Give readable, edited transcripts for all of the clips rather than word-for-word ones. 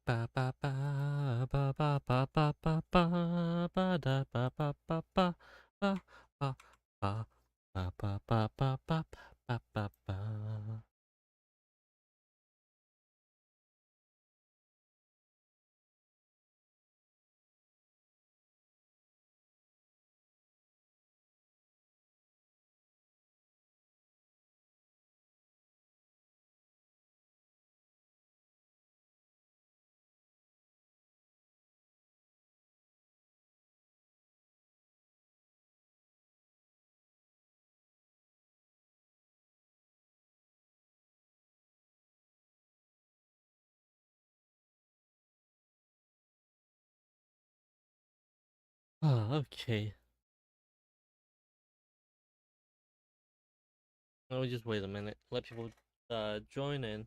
Ba ba ba ba ba ba ba ba ba ba da ba ba ba ba ba ba ba ba ba ba ba ba ba ba ba. Oh, okay. Let me just wait a minute. Let people join in.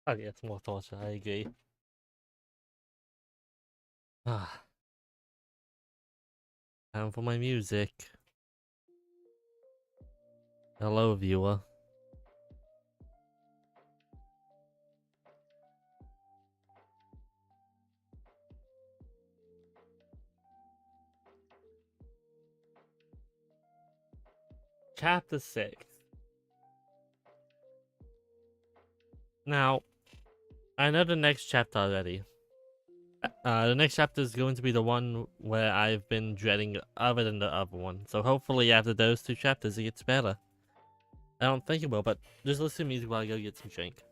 I get more thoughts. I agree. Ah, time for my music. Hello, viewer. Chapter 6. Now, I know the next chapter already. The next chapter is going to be the one where I've been dreading other than the other one. So hopefully after those two chapters it gets better. I don't think it will, but just listen to music while I go get some drink.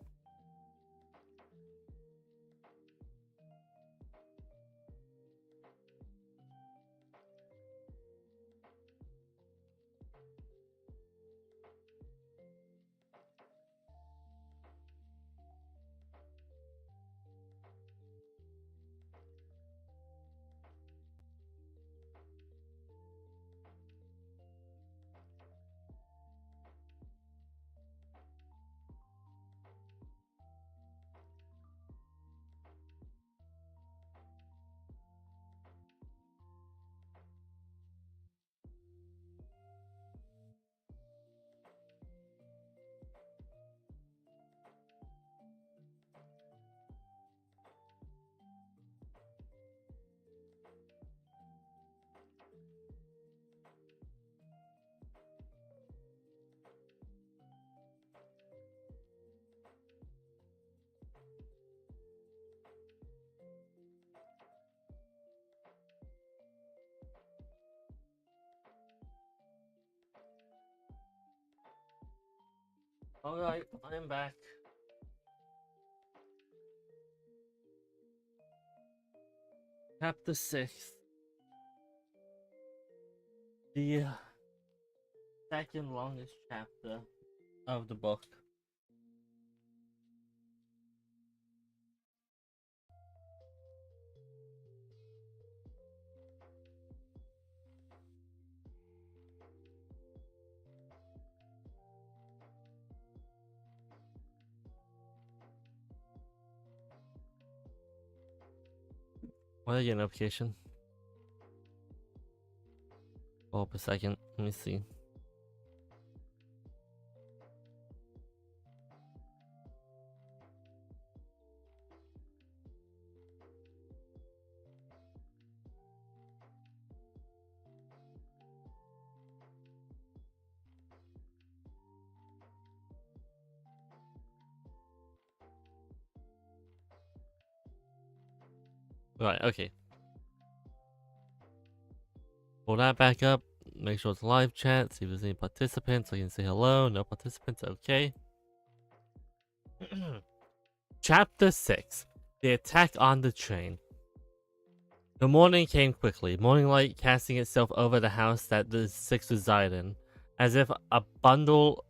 Alright, I'm back. Chapter 6. The second longest chapter of the book. Why did I get a notification? Hold up a second. Let me see. Right, okay. Pull that back up. Make sure it's live chat. See if there's any participants. So you can say hello. No participants. Okay. Chapter 6. The attack on the train. The morning came quickly, morning light casting itself over the house that the six reside in, as if a bundle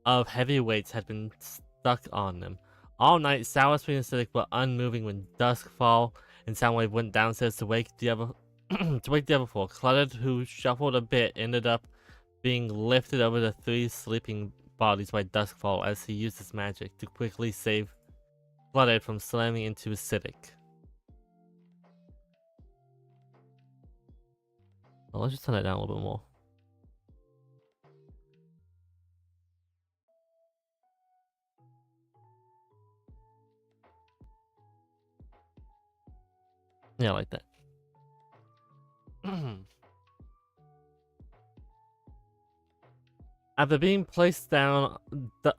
of heavy weights had been stuck on them. All night, Salisbury and Acidic were unmoving when dusk fell, and Soundwave went downstairs to wake the other four. Cluttered, who shuffled a bit, ended up being lifted over the three sleeping bodies by Duskfall as he used his magic to quickly save Cluttered from slamming into Acidic. Well, let's just turn it down a little bit more. Yeah, I like that. After being placed down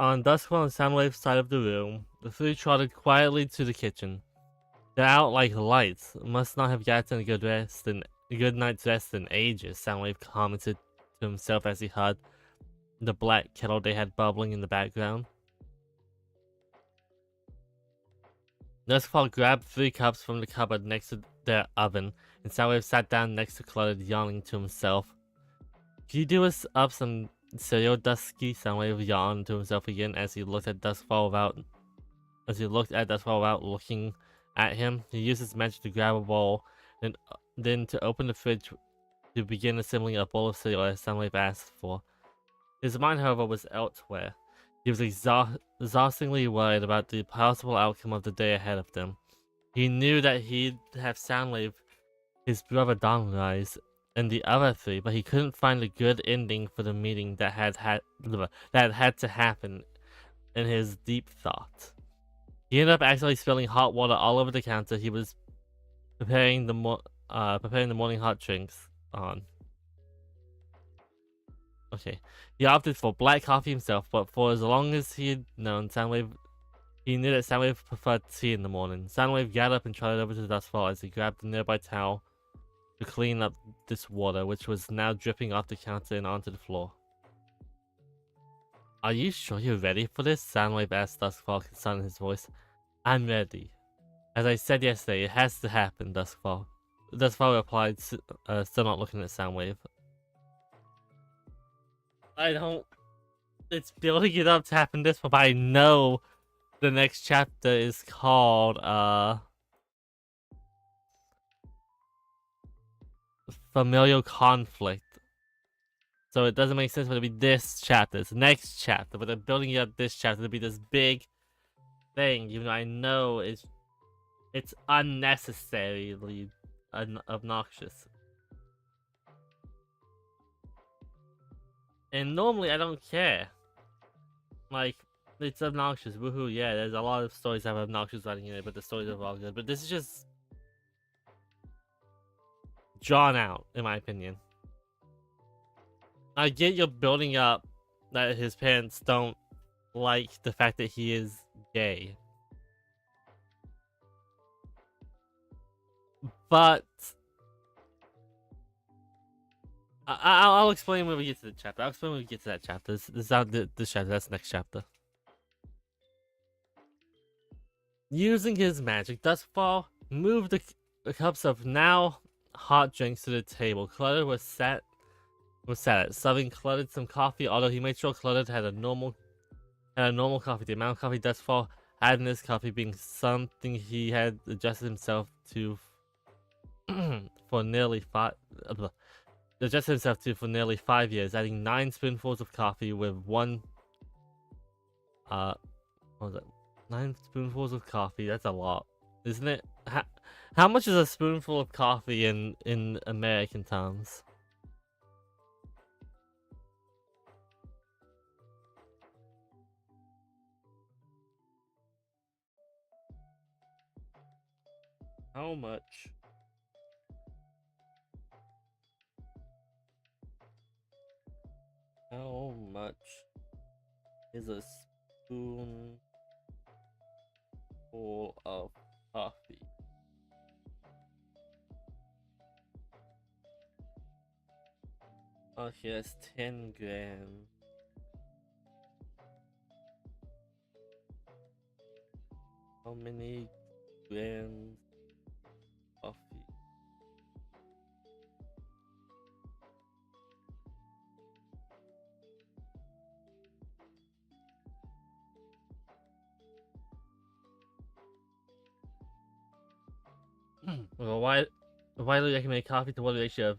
on Duskfall and Soundwave's side of the room, the three trotted quietly to the kitchen. They're out like lights. Must not have gotten a good night's rest in ages, Soundwave commented to himself as he heard the black kettle they had bubbling in the background. Duskfall grabbed 3 cups from the cupboard next to their oven, and Soundwave sat down next to Cluttered, yawning to himself. Can you do us up some cereal, Dusky? Soundwave yawned to himself again as he looked at Duskfall without looking at him. He used his magic to grab a bowl, and then to open the fridge to begin assembling a bowl of cereal as Soundwave asked for. His mind, however, was elsewhere. He was exhaustingly worried about the possible outcome of the day ahead of them. He knew that he'd have Soundwave, his brother Donrise, and the other 3, but he couldn't find a good ending for the meeting that had to happen in his deep thought. He ended up accidentally spilling hot water all over the counter he was preparing the morning hot drinks on. Okay. He opted for black coffee himself, but for as long as he had known Soundwave, he knew that Soundwave preferred tea in the morning. Soundwave got up and trotted over to the Duskfall as he grabbed the nearby towel to clean up this water, which was now dripping off the counter and onto the floor. Are you sure you're ready for this? Soundwave asked Duskfall, concern in his voice. I'm ready. As I said yesterday, it has to happen, Duskfall. Duskfall replied, still not looking at Soundwave. It's building it up to happen this way, but I know the next chapter is called, Familial Conflict. So it doesn't make sense for it to be this chapter. It's the next chapter, but they're building it up this chapter to be this big thing, even though I know it's unnecessarily obnoxious. And normally I don't care. Like, it's obnoxious, woohoo, yeah, there's a lot of stories that have obnoxious writing in it, but the stories are all good. But this is just drawn out, in my opinion. I get you're building up that his parents don't like the fact that he is gay. But I'll explain when we get to the chapter. I'll explain when we get to that chapter. This is not this chapter. That's the next chapter. Using his magic, Dustfall moved the cups of now hot drinks to the table. Clutter was sat at, serving Cluttered some coffee, although he made sure Cluttered had a normal coffee. The amount of coffee Dustfall had in his coffee being something he had adjusted himself to for nearly 5 years, adding 9 spoonfuls of coffee with one what was it? 9 spoonfuls of coffee. That's a lot, isn't it? How much is a spoonful of coffee in American terms? How much? How much is a spoonful of coffee? Okay, that's 10 grams. How many grams of coffee? Well, why do you recommend coffee to water ratio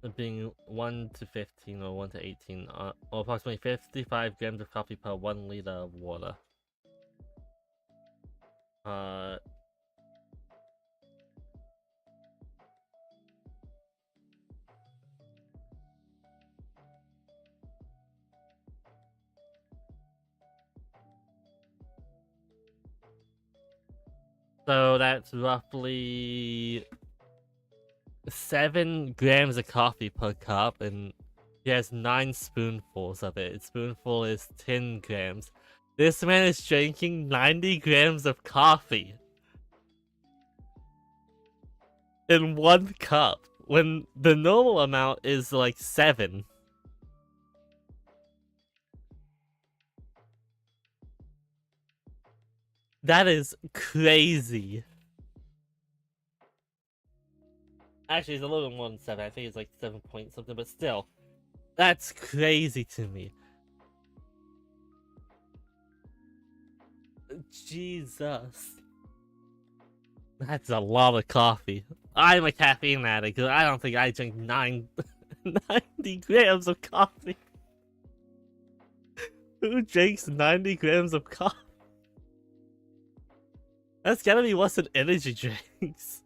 of being 1 to 15 or 1 to 18, or approximately 55 grams of coffee per 1 liter of water? So that's roughly 7 grams of coffee per cup, and he has 9 spoonfuls of it. A spoonful is 10 grams. This man is drinking 90 grams of coffee in 1 cup, when the normal amount is like 7. That is crazy. Actually, it's a little more than 7. I think it's like 7 point something, but still. That's crazy to me. Jesus. That's a lot of coffee. I'm a caffeine addict, because I don't think I drink 90 grams of coffee. Who drinks 90 grams of coffee? That's gotta be worse than energy drinks.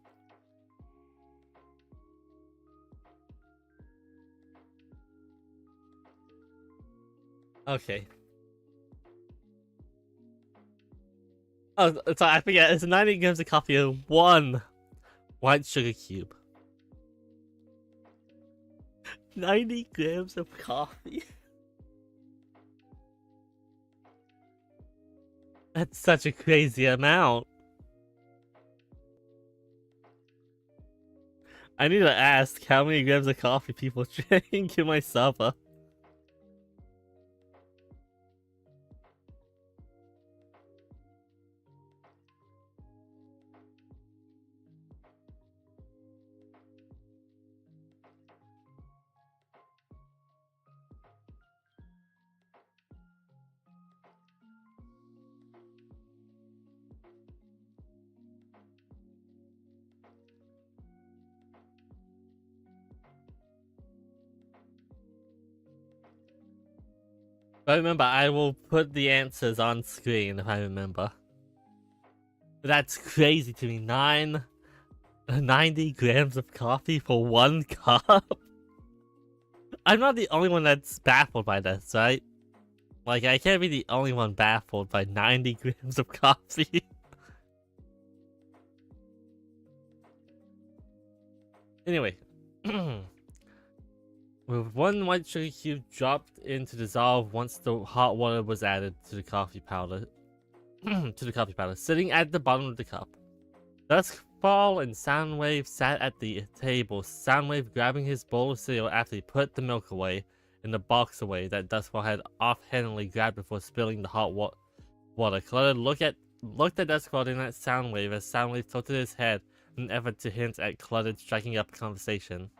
Okay. Oh, sorry, I forget. It's 90 grams of coffee and 1 white sugar cube. 90 grams of coffee? That's such a crazy amount. I need to ask how many grams of coffee people drink in my supper. If I remember, I will put the answers on screen if I remember. That's crazy to me. 90 grams of coffee for 1 cup? I'm not the only one that's baffled by this, right? Like, I can't be the only one baffled by 90 grams of coffee. Anyway. With 1 white sugar cube dropped in to dissolve once the hot water was added to the coffee powder. Sitting at the bottom of the cup. Duskfall and Soundwave sat at the table, Soundwave grabbing his bowl of cereal after he put the milk away in the box away that Duskfall had offhandedly grabbed before spilling the hot water. Clutter looked at Duskfall and at Soundwave as Soundwave tilted his head in an effort to hint at Clutter striking up a conversation.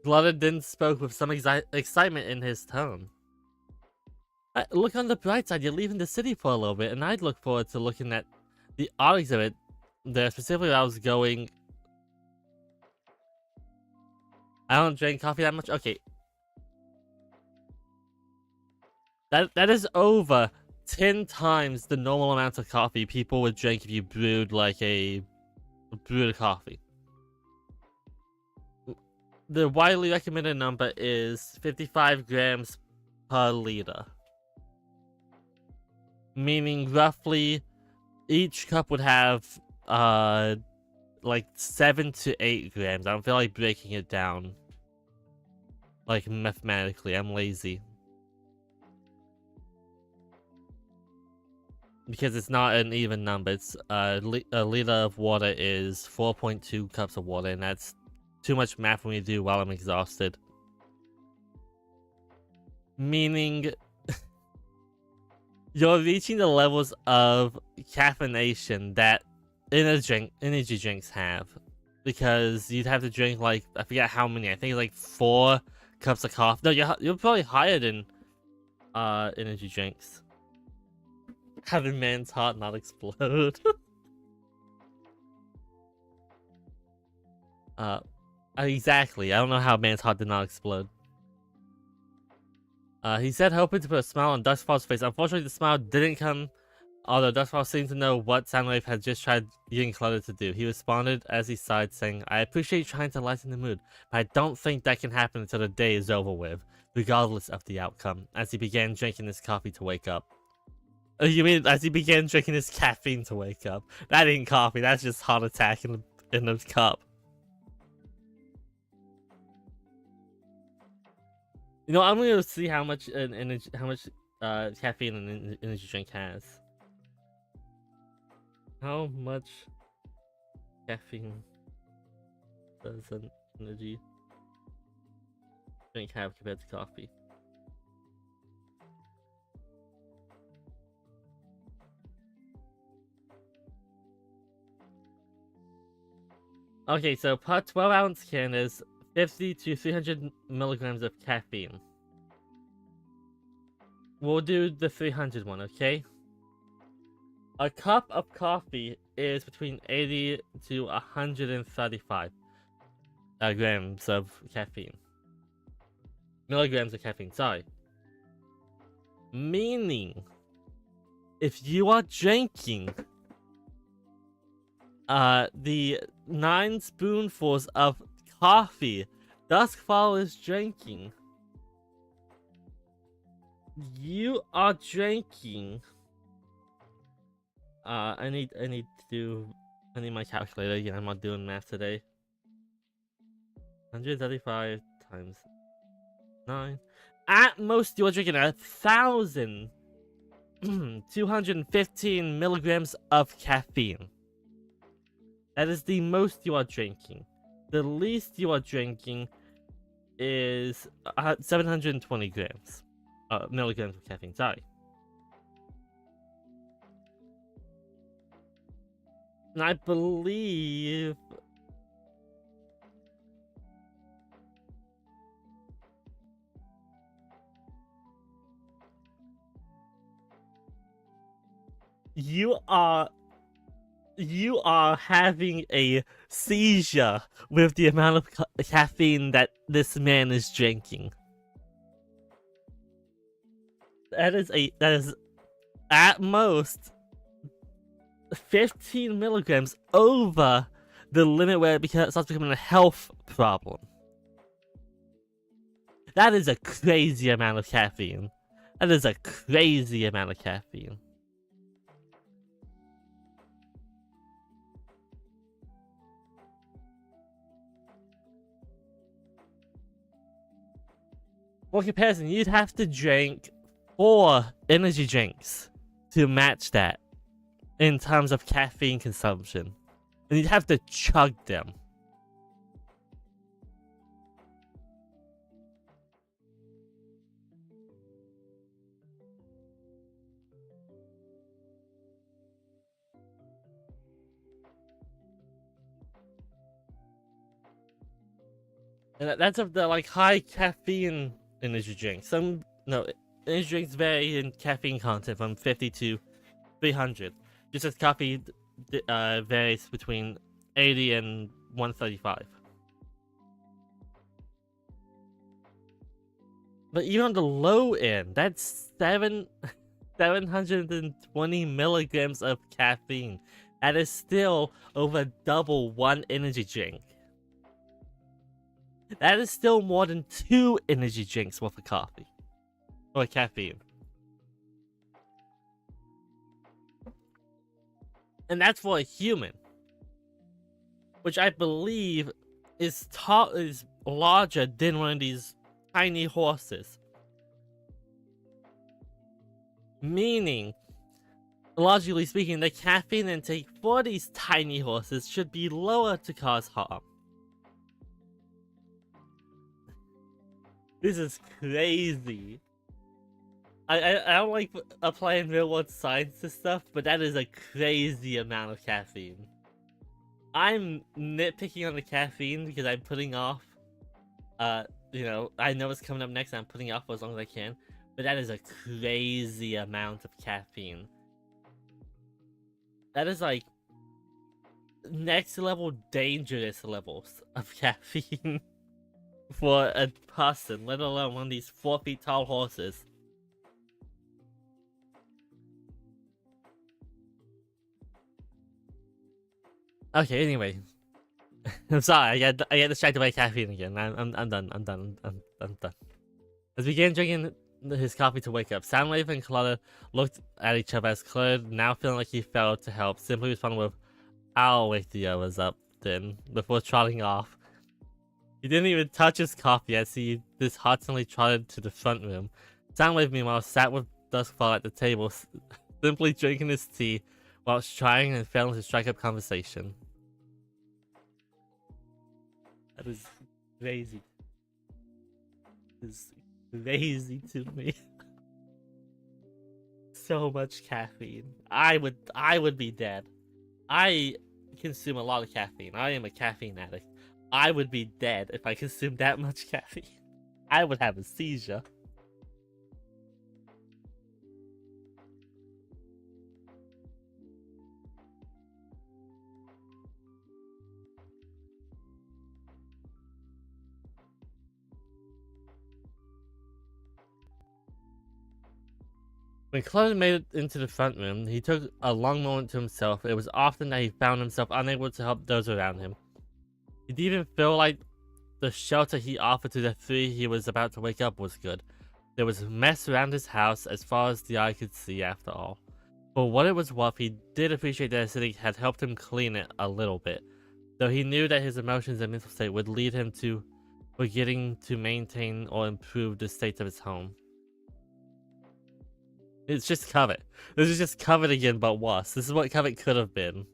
Clutter then spoke with some excitement in his tone. Look on the bright side, you're leaving the city for a little bit, and I'd look forward to looking at the art exhibit there. Specifically, I was going... I don't drink coffee that much? Okay. That is over 10 times the normal amount of coffee people would drink if you brewed like a brewed coffee. The widely recommended number is 55 grams per liter. Meaning roughly each cup would have like 7 to 8 grams. I don't feel like breaking it down like mathematically. I'm lazy. Because it's not an even number. It's a liter of water is 4.2 cups of water, and that's too much math for me to do while I'm exhausted. Meaning you're reaching the levels of caffeination that energy drinks have. Because you'd have to drink like, I forget how many, I think it's like 4 cups of coffee. No, you're probably higher than energy drinks. Having man's heart not explode. Exactly. I don't know how man's heart did not explode. He said, hoping to put a smile on Duskfall's face. Unfortunately, the smile didn't come, although Duskfall seemed to know what Soundwave had just tried getting Clutter to do. He responded as he sighed, saying, I appreciate you trying to lighten the mood, but I don't think that can happen until the day is over with, regardless of the outcome, as he began drinking his coffee to wake up. You mean as he began drinking his caffeine to wake up? That ain't coffee, that's just heart attack in the cup. You know, I'm gonna see how much caffeine an energy drink has. How much caffeine does an energy drink have compared to coffee? Okay, so per 12-ounce can is 50 to 300 milligrams of caffeine. We'll do the 300 one, okay? A cup of coffee is between 80 to 135 grams of caffeine. Milligrams of caffeine, sorry. Meaning, if you are drinking the 9 spoonfuls of coffee Duskfall is drinking, you are drinking. I need my calculator again. I'm not doing math today. 135 times 9. At most, you are drinking 1,215 milligrams of caffeine. That is the most you are drinking. The least you are drinking is 720 grams. Milligrams of caffeine, sorry. And I believe... You are having a seizure with the amount of caffeine that this man is drinking. That is at most 15 milligrams over the limit where it starts becoming a health problem. That is a crazy amount of caffeine. That is a crazy amount of caffeine. For comparison, you'd have to drink 4 energy drinks to match that. in terms of caffeine consumption. And you'd have to chug them. And that's of the like high caffeine energy drinks. Some energy drinks vary in caffeine content from 50 to 300. Just as coffee varies between 80 and 135. But even on the low end, that's 720 milligrams of caffeine. That is still over double one energy drink. That is still more than 2 energy drinks worth of coffee. Or caffeine. And that's for a human. Which I believe is larger than one of these tiny horses. Meaning, logically speaking, the caffeine intake for these tiny horses should be lower to cause harm. This is crazy. I don't like applying real world science to stuff, but that is a crazy amount of caffeine. I'm nitpicking on the caffeine because I'm putting off, I know it's coming up next and I'm putting it off for as long as I can, but that is a crazy amount of caffeine. That is like next level dangerous levels of caffeine for a person, let alone one of these 4 feet tall horses. Okay, anyway. I'm sorry, I get distracted by caffeine again. I'm done. As we began drinking his coffee to wake up, Soundwave and Claudia looked at each other as Claude, now feeling like he failed to help, simply responded with, "I'll wake the others up then," before trotting off. He didn't even touch his coffee as he dishearteningly trotted to the front room. Soundwave, meanwhile, sat with Duskfall at the table, simply drinking his tea, whilst trying and failing to strike up conversation. That is crazy. It's crazy to me. So much caffeine. I would be dead. I consume a lot of caffeine. I am a caffeine addict. I would be dead if I consumed that much caffeine. I would have a seizure. When Claude made it into the front room, he took a long moment to himself. It was often that he found himself unable to help those around him. He didn't even feel like the shelter he offered to the 3 he was about to wake up was good. There was a mess around his house as far as the eye could see after all. For what it was worth, he did appreciate that the city had helped him clean it a little bit, though he knew that his emotions and mental state would lead him to forgetting to maintain or improve the state of his home. It's just Covet. This is just Covet again, but worse. This is what Covet could have been.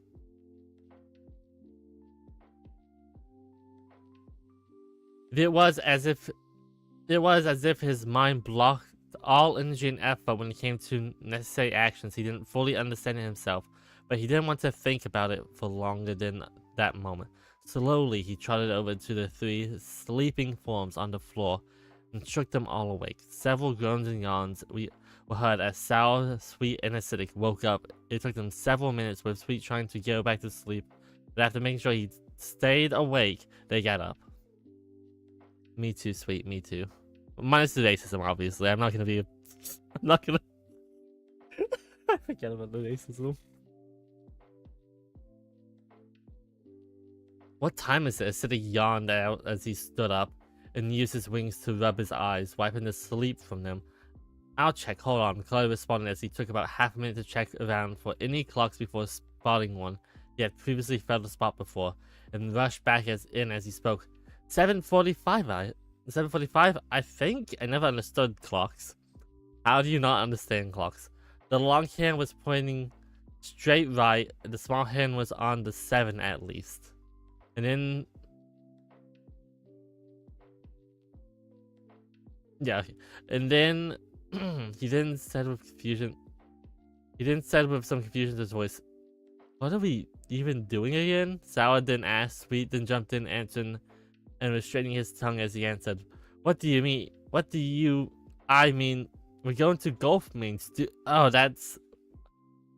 It was as if his mind blocked all energy and effort when it came to necessary actions. He didn't fully understand it himself, but he didn't want to think about it for longer than that moment. Slowly, he trotted over to the 3 sleeping forms on the floor and shook them all awake. Several groans and yawns were heard as Sour, Sweet, and Acidic woke up. It took them several minutes, with Sweet trying to go back to sleep, but after making sure he stayed awake, they got up. Me too, Sweet, me too. Minus the racism, obviously. I'm not gonna I forget about the racism. What time is it? Acidic yawned out as he stood up and used his wings to rub his eyes, wiping the sleep from them. "I'll check, hold on," Claude responded as he took about half a minute to check around for any clocks before spotting one he had previously failed to spot before, and rushed back as he spoke. 7:45, 7:45, I think? I never understood clocks. How do you not understand clocks? The long hand was pointing straight right. The small hand was on the 7 at least. And then... yeah, okay. And then he then said with confusion... He then said with some confusion in his voice, "What are we even doing again?" Sour then asked. Sweet then jumped in, answering and restraining his tongue as he answered, "What do you mean? What do you... I mean, we're going to golf means do... Oh, that's...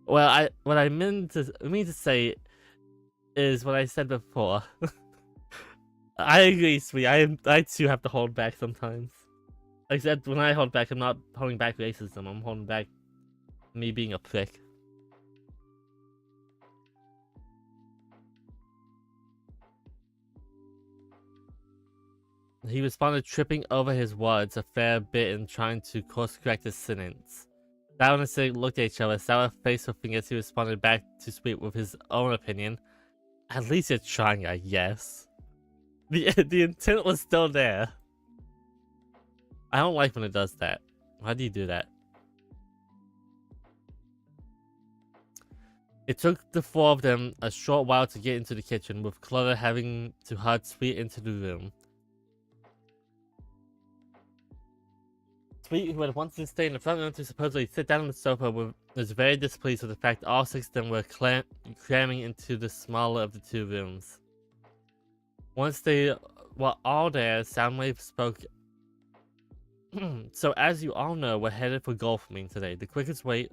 Well, what I mean to say is what I said before." I agree, Sweet. I too have to hold back sometimes. Except when I hold back, I'm not holding back racism. I'm holding back me being a prick. He responded, tripping over his words a fair bit and trying to course correct his sentence. Sour and Acidic looked at each other. Sour faced her fingers. He responded back to Sweet with his own opinion. "At least you're trying, I guess." The intent was still there. I don't like when it does that. Why do you do that? It took the four of them a short while to get into the kitchen, with Clutter having to herd Sweet into the room. Sweet, who had wanted to stay in the front room to supposedly sit down on the sofa, was very displeased with the fact all 6 of them were cramming into the smaller of the 2 rooms. Once they were all there, Soundwave spoke. "So as you all know, we're headed for golf meeting today. The quickest way...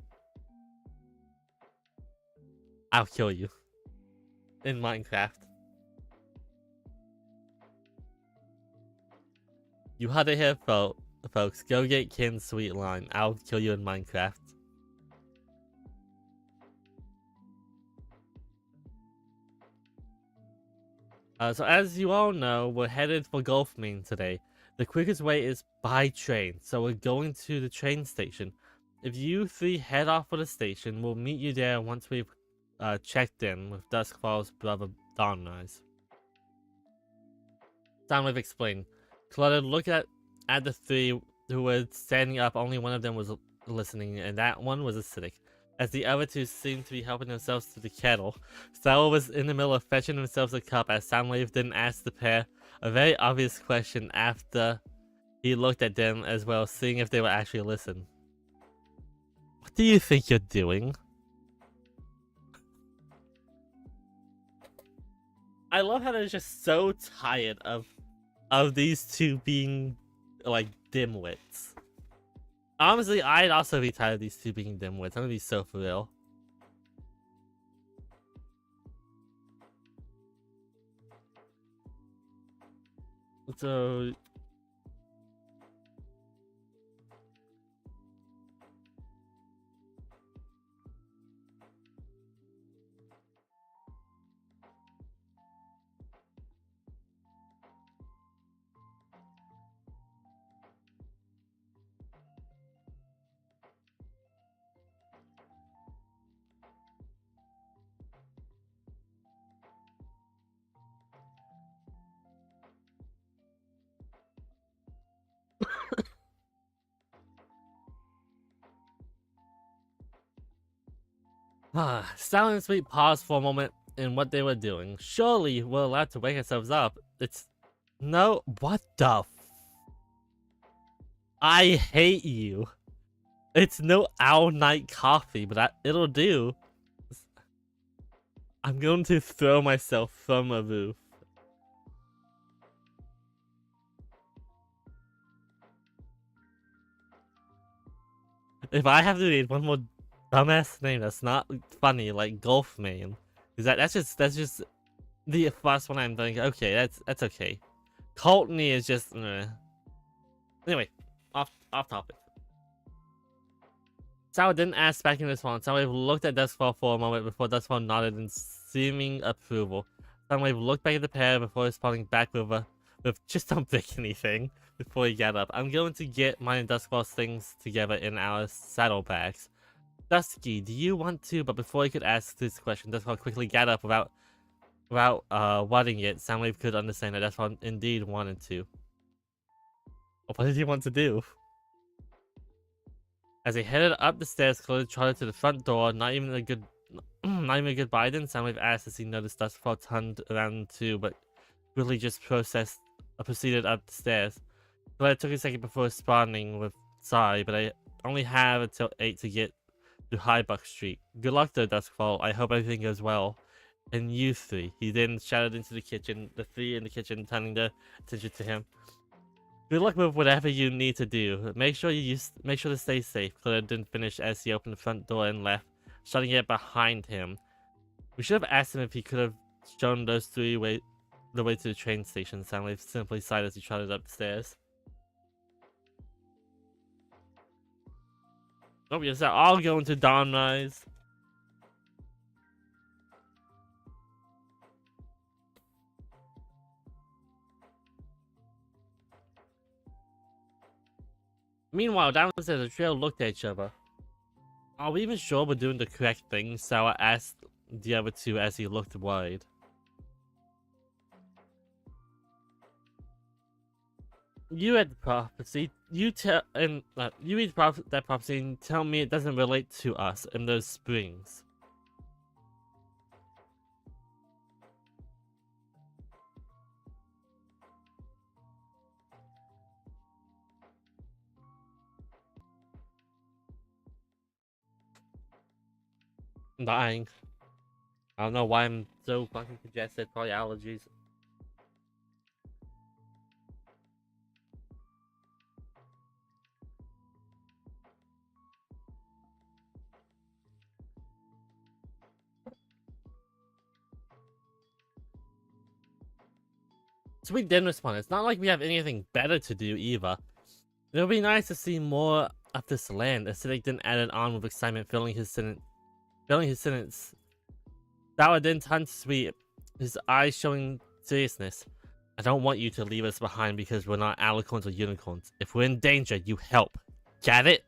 I'll kill you." In Minecraft. You heard it here, folks. Go get Ken's sweet line. "I'll kill you" in Minecraft. So as you all know, we're headed for golf meeting today. The quickest way is by train, so we're going to the train station. If you 3 head off for the station, we'll meet you there once we've checked in with Duskfall's brother Dawnrise. Soundwave explained. Clutter looked at the 3 who were standing up. Only one of them was listening, and that one was Acidic, as the other 2 seemed to be helping themselves to the kettle. Sour was in the middle of fetching themselves a cup as Soundwave didn't ask the pair a very obvious question after he looked at them as well, seeing if they would actually listen. "What do you think you're doing?" I love how they're just so tired of these 2 being like dimwits. Honestly, I'd also be tired of these 2 being dimwits. I'm gonna be so for real. So... Sour and Sweet paused for a moment in what they were doing. Surely we're allowed to wake ourselves up. It's... No, what the I hate you. It's no Owl Night coffee, but it'll do. I'm going to throw myself from a roof. If I have to read one more dumbass name that's not funny, like Golf Man, is that's just the first one I'm thinking. Okay, that's okay. Coltney is just... Anyway, off topic. Sour didn't ask back in response. Soundwave looked at Duskfall for a moment before Duskfall nodded in seeming approval. Soundwave looked back at the pair before responding back with "Just don't break anything" before he got up. "I'm going to get mine and Duskfall's things together in our saddlebags. Dusky, do you want to?" But before he could ask this question, Duskfall quickly got up without wanting it. Soundwave could understand that Duskfall indeed wanted to. What did he want to do? As he headed up the stairs, Clutter trotted to the front door, not even a good Not even goodbye then. Soundwave asked as he noticed Duskfall turned around too, but really just proceeded up the stairs. But it took a second before responding with sorry, but I only have until 8 to get to Highbuck Street. Good luck though, Duskfall. I hope everything goes well. And you three. He then shouted into the kitchen, the three in the kitchen turning their attention to him. Good luck with whatever you need to do. Make sure to stay safe. Claire didn't finish as he opened the front door and left, shutting it behind him. We should have asked him if he could have shown those three the way to the train station. Soundwave simply sighed as he trotted upstairs. Oh yes, they're all going to Dawnrise. Meanwhile, downstairs, the trio looked at each other. Are we even sure we're doing the correct thing? Sour asked the other two as he looked worried. You read the prophecy. You read that prophecy and tell me it doesn't relate to us in those springs. I'm dying. I don't know why I'm so fucking congested. Probably allergies. Sweet didn't respond. It's not like we have anything better to do either. It would be nice to see more of this land. Acidic then added on with excitement, filling his sentence. Sour then turned to Sweet, his eyes showing seriousness. I don't want you to leave us behind because we're not alicorns or unicorns. If we're in danger, you help. Get it?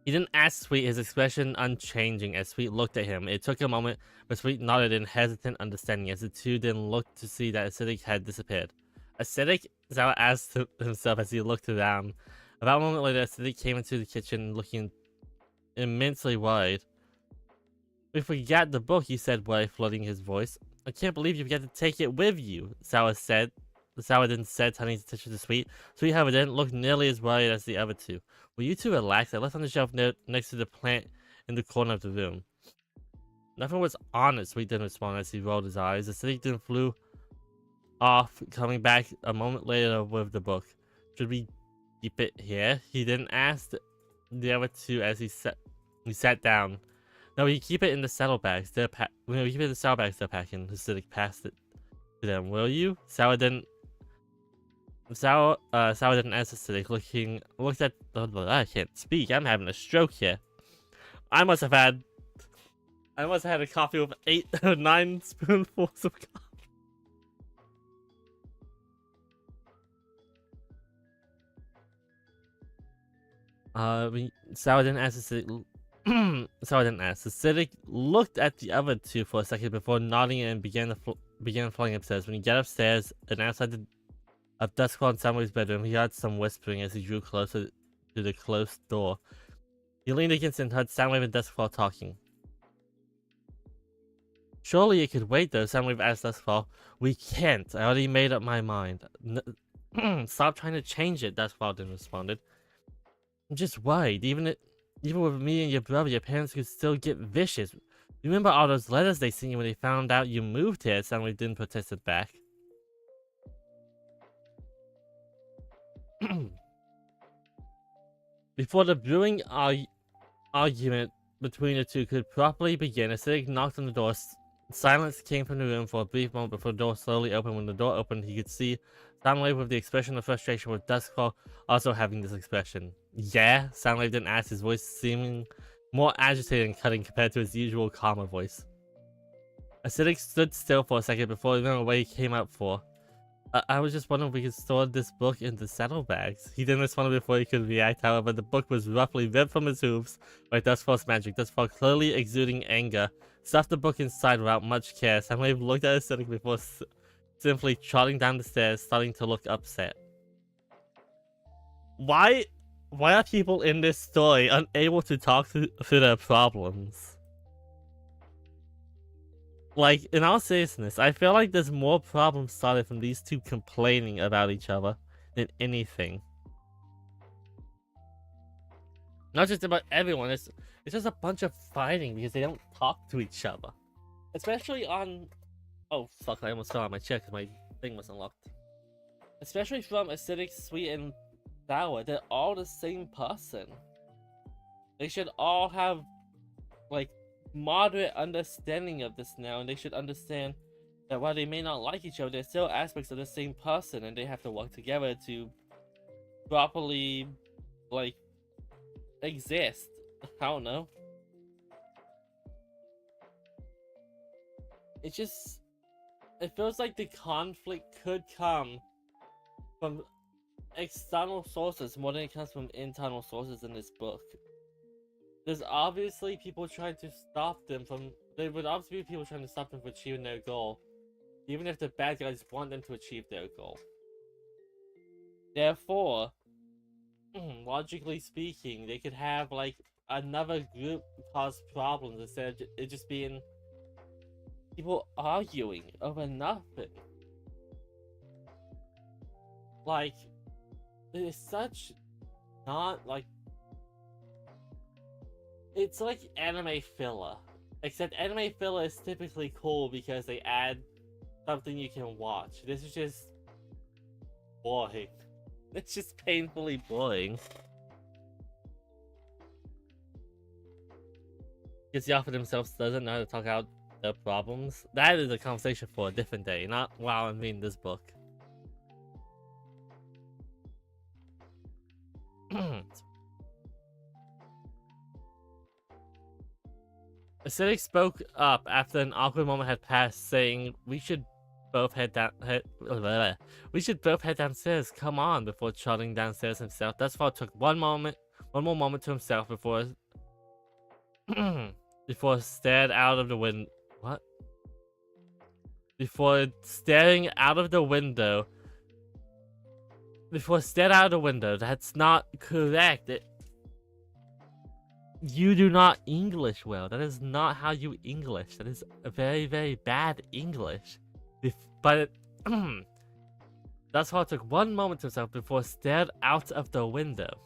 He didn't ask Sweet, his expression unchanging as Sweet looked at him. It took a moment, but Sweet nodded in hesitant understanding as the two then looked to see that Acidic had disappeared. Acidic? Sour asked himself as he looked around. About a moment later, Acidic came into the kitchen looking immensely worried. We forgot the book, he said, while flooding his voice. I can't believe you forgot to take it with you, Sour said. Sour then said, turning his attention to Sweet. Sweet, however, didn't look nearly as worried as the other two. Will you two relax? I left on the shelf next to the plant in the corner of the room. Nothing was on it, Sweet didn't respond as he rolled his eyes. The Acidic then flew off, coming back a moment later with the book. Should we keep it here? He didn't ask the other two as he sat down. No, we keep it in the saddlebags. We keep it in the saddlebags they're packing. The Acidic passed it to them. Will you? Sour didn't answer Acidic, looked at I can't speak. I'm having a stroke here. I must have had a coffee with 8 or 9 spoonfuls of coffee. Sour didn't ask Acidic. Sour didn't ask. Acidic looked at the other two for a second before nodding and began flying upstairs. When he got upstairs and outside of Duskfall and Soundwave's bedroom, he heard some whispering as he drew closer to the closed door. He leaned against it and heard Soundwave and Duskfall talking. Surely it could wait though, Soundwave asked Duskfall. We can't. I already made up my mind. Stop trying to change it, Duskfall then responded. I'm just worried. Even with me and your brother, your parents could still get vicious. Remember all those letters they sent you when they found out you moved here? Soundwave didn't protest it back. Before the brewing argument between the two could properly begin, Acidic knocked on the door. Silence came from the room for a brief moment before the door slowly opened. When the door opened, he could see Soundwave with the expression of frustration, with Duskfall also having this expression. Yeah? Soundwave didn't ask, his voice seeming more agitated and cutting compared to his usual calmer voice. Acidic stood still for a second before knowing what he came up for. I was just wondering if we could store this book in the saddlebags. He didn't respond before he could react, however, the book was roughly ripped from his hooves by Duskfall's magic. Duskfall, clearly exuding anger, stuffed the book inside without much care. Soundwave looked at Acidic before simply trotting down the stairs, starting to look upset. Why why are people in this story unable to talk through their problems? Like, in all seriousness, I feel like there's more problems started from these two complaining about each other than anything. Not just about everyone, it's just a bunch of fighting because they don't talk to each other. Especially on... Oh, fuck, I almost fell out my chair because my thing was unlocked. Especially from acidic, sweet, and sour, they're all the same person. They should all have, like, moderate understanding of this now, and they should understand that while they may not like each other, they're still aspects of the same person, and they have to work together to properly, like, exist. I don't know. It just... It feels like the conflict could come from external sources more than it comes from internal sources in this book. There's obviously people trying to stop them from... There would obviously be people trying to stop them from achieving their goal, even if the bad guys want them to achieve their goal. Therefore, logically speaking, they could have, like, another group cause problems instead of it just being people arguing over nothing. Like, it's such not, like... It's like anime filler. Except anime filler is typically cool because they add something you can watch. This is just... boring. It's just painfully boring. Because the author themselves doesn't know how to talk out their problems. That is a conversation for a different day, not while I'm reading this book. Acidic spoke up after an awkward moment had passed, saying, "We should both head downstairs. Come on!" Before trotting downstairs himself. Thus far, took one more moment to himself before before stared out of the window. What? Before staring out of the window. Before stared out of the window. That's not correct. You do not English well. That is not how you English. That is a very, very bad English. But that's why it took one moment to himself before stared out of the window.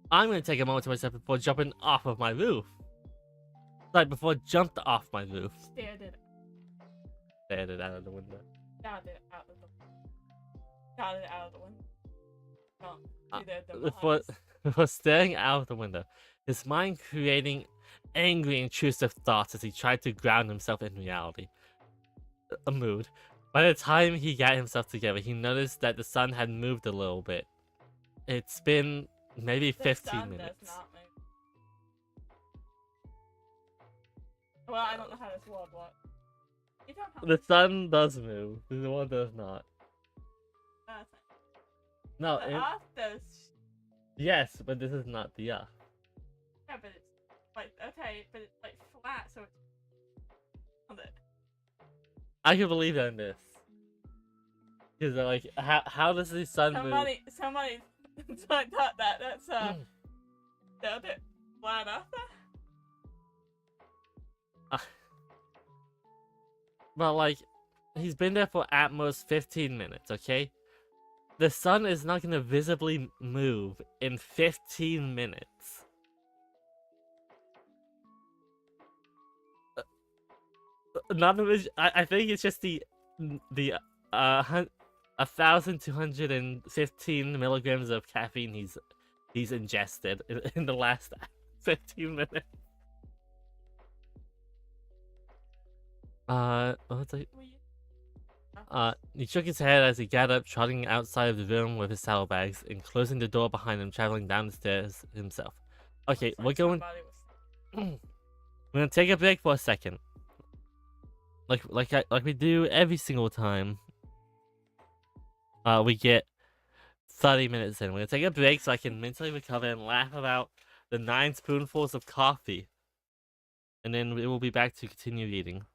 I'm going to take a moment to myself before jumping off of my roof. Like, before jumped off my roof. Stared it out of the window. Stared it out of the window. Not Before staring out of the window, his mind creating angry, intrusive thoughts as he tried to ground himself in reality. A mood. By the time he got himself together, he noticed that the sun had moved a little bit. It's been maybe 15 minutes. Does not move. Well, I don't know how this world works. You don't have The sun does move. The one does not. No, the Earth does. Yes, but this is not the Earth. Yeah, but it's like, okay, but it's like flat, so it's on it. I can believe in this. Because like, how does the sun move? Somebody like that's build it flat Earth. But like, he's been there for at most 15 minutes, okay? The sun is not gonna visibly move in 15 minutes. Not of it, I think it's just the 1,215 milligrams of caffeine he's ingested in the last 15 minutes. What's it? He shook his head as he got up, trotting outside of the room with his saddlebags and closing the door behind him, traveling down the stairs himself. Okay, we're going. We're gonna take a break for a second, like we do every single time. We get 30 minutes in. We're gonna take a break so I can mentally recover and laugh about the 9 spoonfuls of coffee, and then we will be back to continue eating.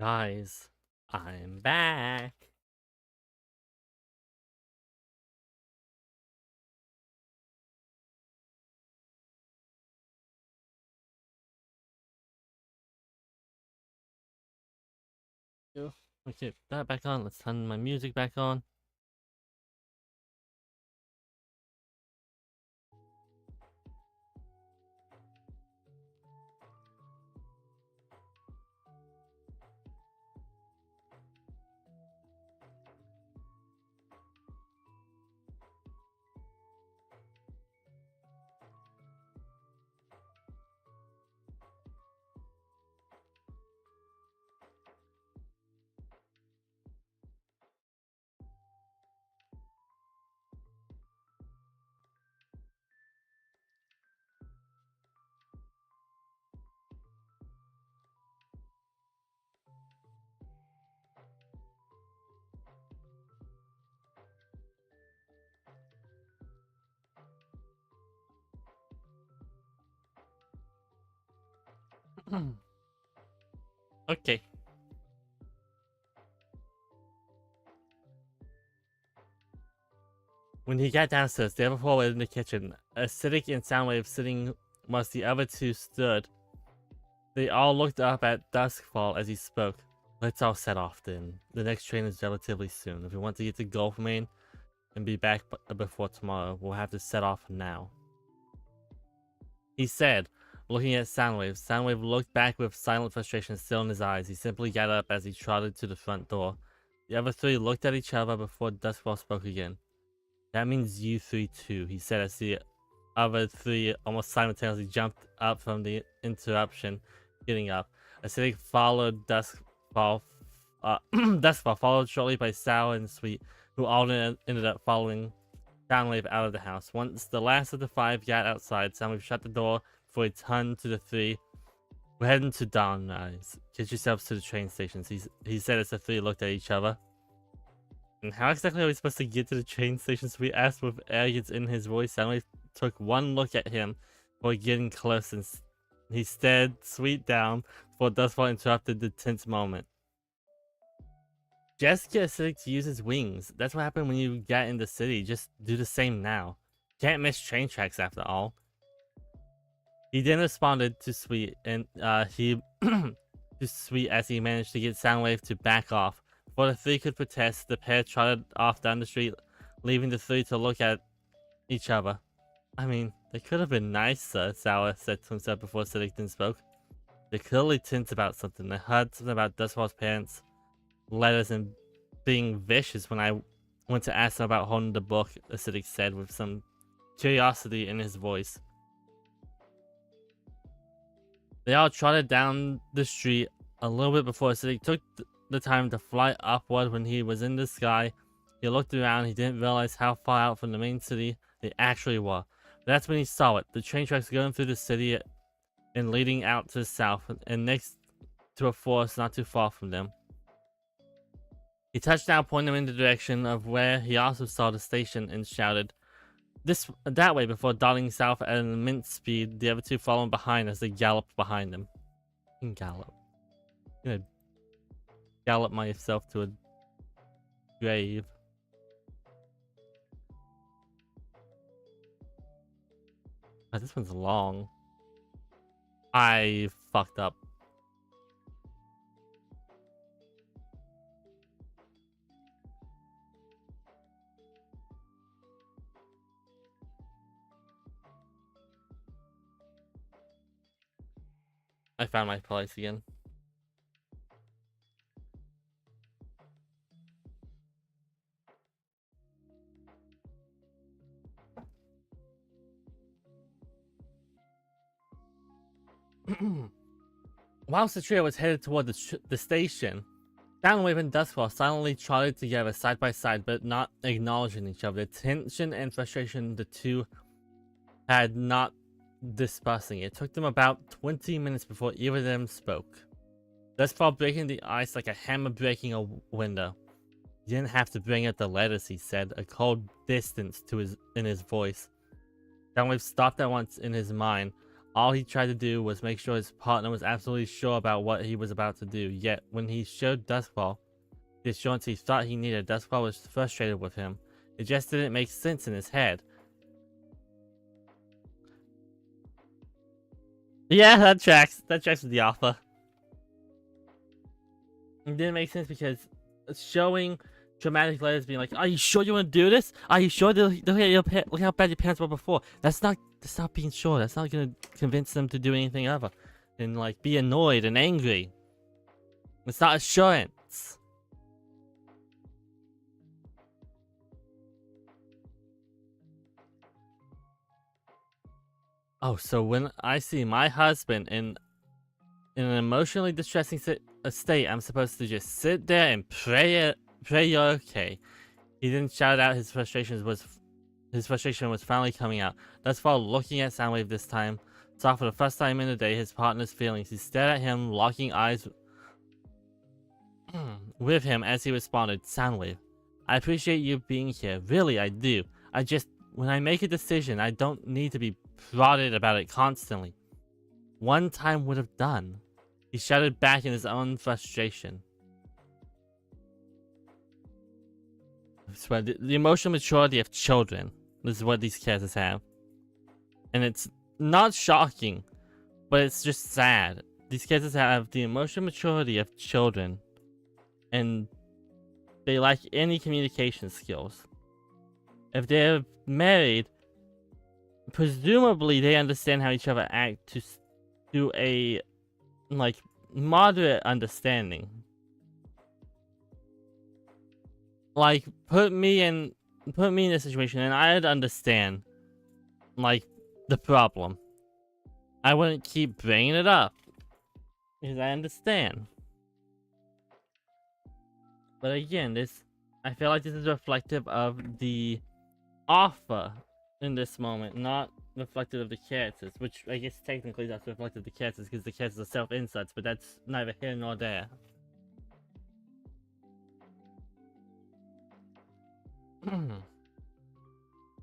Guys, I'm back. Okay, that back on. Let's turn my music back on. Okay. When he got downstairs, the other four were in the kitchen. Acidic and Soundwave sitting whilst the other two stood. They all looked up at Duskfall as he spoke. Let's all set off then. The next train is relatively soon. If we want to get to Gulfmain and be back before tomorrow, we'll have to set off now. He said, looking at Soundwave. Soundwave looked back with silent frustration still in his eyes. He simply got up as he trotted to the front door. The other three looked at each other before Duskfall spoke again. That means you three too, he said as the other three almost simultaneously jumped up from the interruption, getting up. Acidic followed Duskfall. Duskfall followed shortly by Sour and Sweet, who all ended up following Soundwave out of the house. Once the last of the five got outside, Soundwave shut the door before he turned to the three. We're heading to Dawn Rise. Get yourselves to the train stations, he said as the three looked at each other. And how exactly are we supposed to get to the train stations? We asked with arrogance in his voice. Soundwave took one look at him before getting close, and he stared Sweet down before Duskfall interrupted the tense moment. Just get Acidic to use his wings. That's what happened when you got in the city. Just do the same now. Can't miss train tracks after all. He then responded to Sweet, and to Sweet as he managed to get Soundwave to back off. Before the three could protest, the pair trotted off down the street, leaving the three to look at each other. I mean, they could have been nicer, Sour said to himself before Acidic then spoke. They're clearly tense about something. I heard something about Duskfall's parents' letters and being vicious when I went to ask them about holding the book, Acidic said with some curiosity in his voice. They all trotted down the street a little bit before Acidic took the time to fly upward. When he was in the sky, he looked around. He didn't realize how far out from the main city they actually were. That's when he saw it. The train tracks going through the city and leading out to the south and next to a forest not too far from them. He touched down, pointing them in the direction of where he also saw the station, and shouted that way before darting south at an immense speed, the other two following behind as they galloped behind him. Gallop. You know, gallop myself to a grave. Oh, this one's long. I fucked up. I found my place again. Whilst the trio was headed toward the station, Soundwave and Duskfall silently trotted together side by side, but not acknowledging each other. The tension and frustration the two had not discussing. It took them about 20 minutes before either of them spoke. Duskfall breaking the ice like a hammer breaking a window. You didn't have to bring up the letters, he said, a cold distance in his voice. Soundwave stopped at once in his mind. All he tried to do was make sure his partner was absolutely sure about what he was about to do. Yet, when he showed Duskfall the assurance he thought he needed, Duskfall was frustrated with him. It just didn't make sense in his head. Yeah, that tracks. That tracks with the offer. It didn't make sense because showing dramatic letters being like, "Are you sure you want to do this? Are you sure? Look how bad your parents were before." That's not being sure. That's not gonna convince them to do anything other than like be annoyed and angry. It's not assurance. Oh, so when I see my husband in an emotionally distressing state, I'm supposed to just sit there and pray you're okay. He didn't shout out his frustration was finally coming out. Thus far, looking at Soundwave this time, saw for the first time in the day his partner's feelings. He stared at him, locking eyes with him as he responded, "Soundwave, I appreciate you being here. Really, I do. When I make a decision, I don't need to be prodded about it constantly. One time would have done." He shouted back in his own frustration. I swear, the emotional maturity of children. This is what these characters have. And it's not shocking, but it's just sad. These characters have the emotional maturity of children. And they lack any communication skills. If they're married, presumably they understand how each other act to do a like moderate understanding. Like put me in a situation and I'd understand like the problem. I wouldn't keep bringing it up because I understand. But again, I feel like this is reflective of the offer in this moment, not reflective of the characters, which I guess technically that's reflective of the characters because the characters are self-insights, but that's neither here nor there.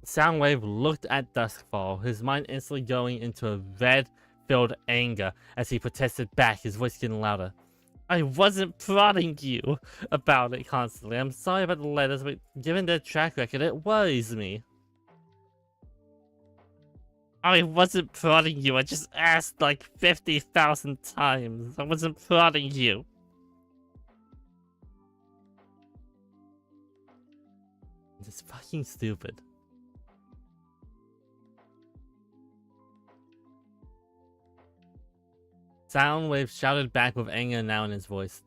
Soundwave looked at Duskfall, his mind instantly going into a red-filled anger as he protested back, his voice getting louder. "I wasn't prodding you about it constantly. I'm sorry about the letters, but given their track record, it worries me." "I wasn't prodding you. I just asked like 50,000 times. I wasn't prodding you." It's fucking stupid. Soundwave shouted back with anger now in his voice.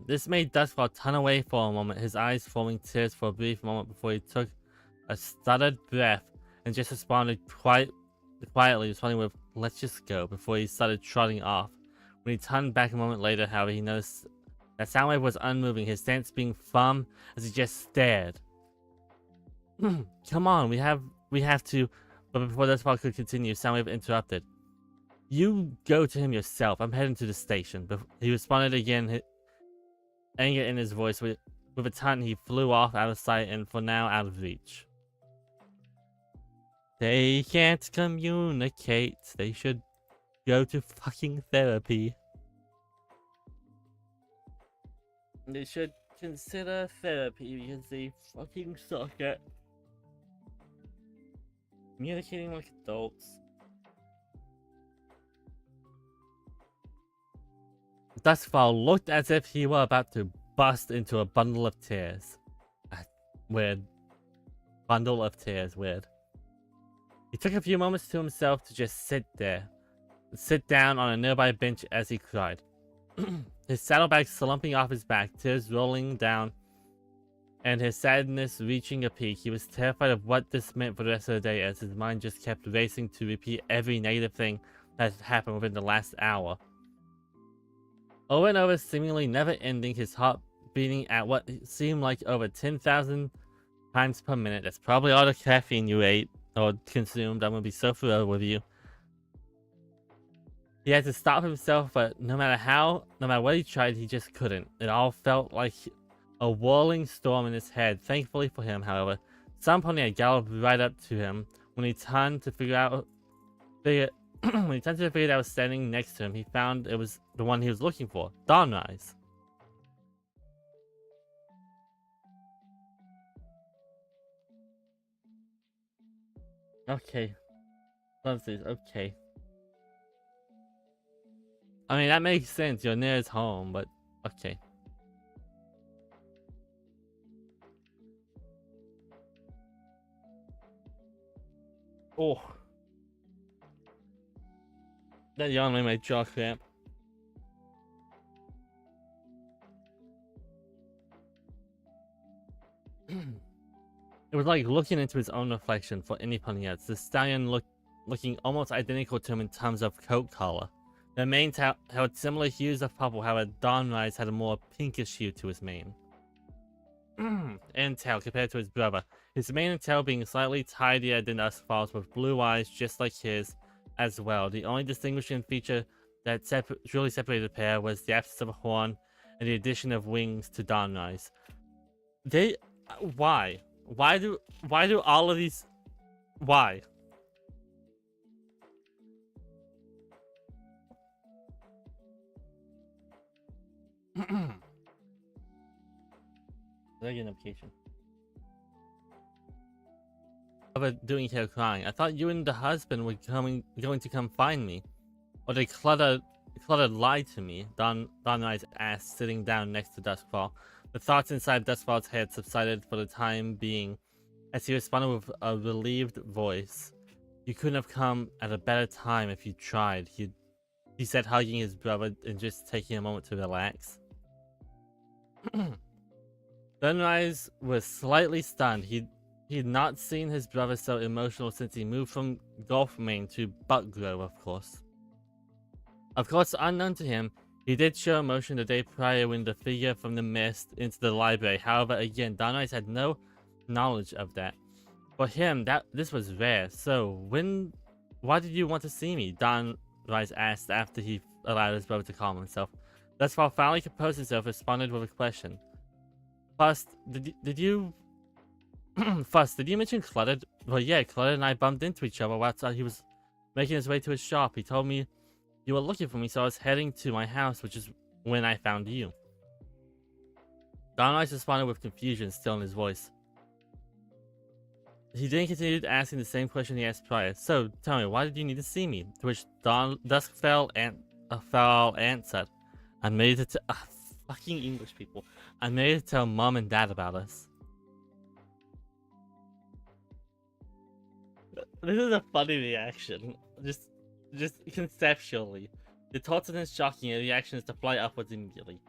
This made Duskfall turn away for a moment, his eyes forming tears for a brief moment before he took a stuttered breath and just responded quietly, responding with, "Let's just go," before he started trotting off. When he turned back a moment later, however, he noticed that Soundwave was unmoving, his stance being firm as he just stared. "Come on, we have to," but before Duskfall could continue, Soundwave interrupted. "You go to him yourself. I'm heading to the station." He responded again, anger in his voice. With a ton, he flew off out of sight and for now out of reach. They can't communicate. They should go to fucking therapy. They should consider therapy because they fucking suck at communicating like adults. Duskfall looked as if he were about to bust into a bundle of tears. Weird. Bundle of tears, weird. He took a few moments to himself to just sit down on a nearby bench as he cried. His saddlebag slumping off his back, tears rolling down, and his sadness reaching a peak. He was terrified of what this meant for the rest of the day as his mind just kept racing to repeat every negative thing that had happened within the last hour. Over and over, seemingly never ending, his heart beating at what seemed like over 10,000 times per minute. That's probably all the caffeine you ate or consumed. I'm gonna be so thrilled with you. He had to stop himself, but no matter what he tried, he just couldn't. It all felt like a whirling storm in his head. Thankfully for him, however, some pony had galloped right up to him when he turned to figure when he turned to the figure that was standing next to him, he found it was the one he was looking for, Dawnrise. Okay. Okay. I mean, that makes sense. You're near his home, but okay. Oh. That yawn made my jaw cramp. It was like looking into his own reflection for any else. The stallion looking almost identical to him in terms of coat color. The mane held similar hues of purple, however Dawnrise had a more pinkish hue to his mane. And tail compared to his brother. His mane and tail being slightly tidier than Duskfall's, with blue eyes just like his as well. The only distinguishing feature that truly separated the pair was the absence of a horn and the addition of wings to Dawnrise. Why? Why do all of these... Why? Did I get a notification? About doing here crying. I thought you and the husband were going to come find me. Or they cluttered lied to me, Dawnrise asked, sitting down next to Duskfall. The thoughts inside Duskfall's head subsided for the time being, as he responded with a relieved voice. You couldn't have come at a better time if you tried, he said, hugging his brother and just taking a moment to relax. Dawnrise was slightly stunned. He'd not seen his brother so emotional since he moved from Gulfmane to Buckgrove, of course. Of course, unknown to him, he did show emotion the day prior when the figure from the mist into the library. However, again, Dawnrise had no knowledge of that. For him, this was rare. So, why did you want to see me? Dawnrise asked after he allowed his brother to calm himself. Duskfall finally composed himself, responded with a question. First, did you mention Cluttered? Well, yeah, Cluttered and I bumped into each other while he was making his way to his shop. He told me you were looking for me, so I was heading to my house, which is when I found you. Dawnrise responded with confusion still in his voice. He then continued asking the same question he asked prior. So, tell me, why did you need to see me? To which Duskfall answered, I made it to... fucking English people. I made it tell Mom and Dad about us. This is a funny reaction. Just conceptually. The taunting is shocking, and the reaction is to fly upwards immediately.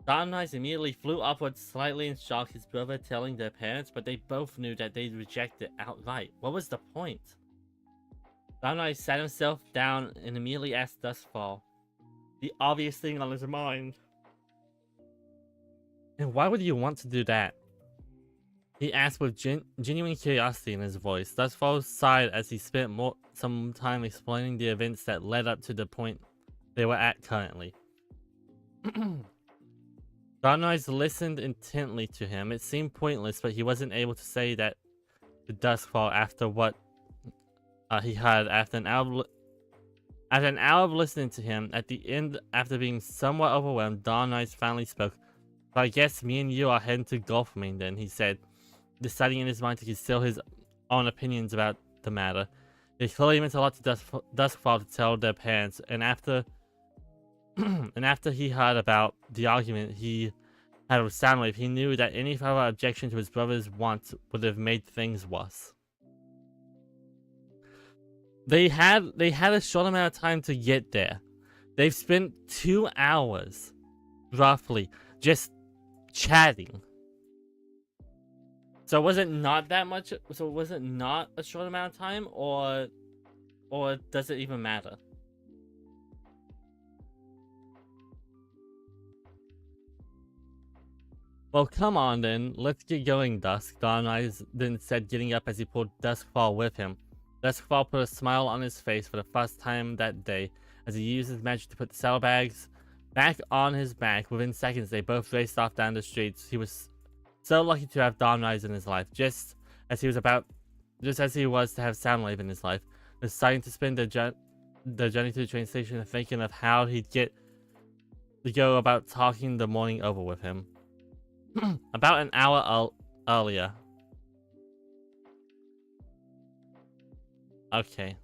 Dawnrise immediately flew upwards slightly in shock, his brother telling their parents, but they both knew that they'd reject it outright. What was the point? Dawnrise sat himself down and immediately asked Duskfall the obvious thing on his mind. And why would you want to do that? He asked with genuine curiosity in his voice. Duskfall sighed as he spent some time explaining the events that led up to the point they were at currently. Dawnrise listened intently to him. It seemed pointless, but he wasn't able to say that to Duskfall after what he had after an hour of listening to him. At the end, after being somewhat overwhelmed, Dawnrise finally spoke. So I guess me and you are heading to Gulfmane then, he said, deciding in his mind to conceal his own opinions about the matter. It clearly meant a lot to Duskfall to tell their parents, and after he heard about the argument he had with Soundwave, he knew that any further objection to his brother's wants would have made things worse. They had a short amount of time to get there. They've spent 2 hours, roughly, just chatting. So was it not that much? So was it not a short amount of time, or does it even matter? Well, come on then. Let's get going, Dusk. Dawnrise then said, getting up as he pulled Duskfall with him. Duskfall put a smile on his face for the first time that day as he used his magic to put the saddlebags back on his back. Within seconds, they both raced off down the streets. He was so lucky to have Dawnrise in his life, just as he was to have Soundwave in his life. Deciding to spend the journey to the train station and thinking of how he'd get to go about talking the morning over with him. About an hour earlier. Okay.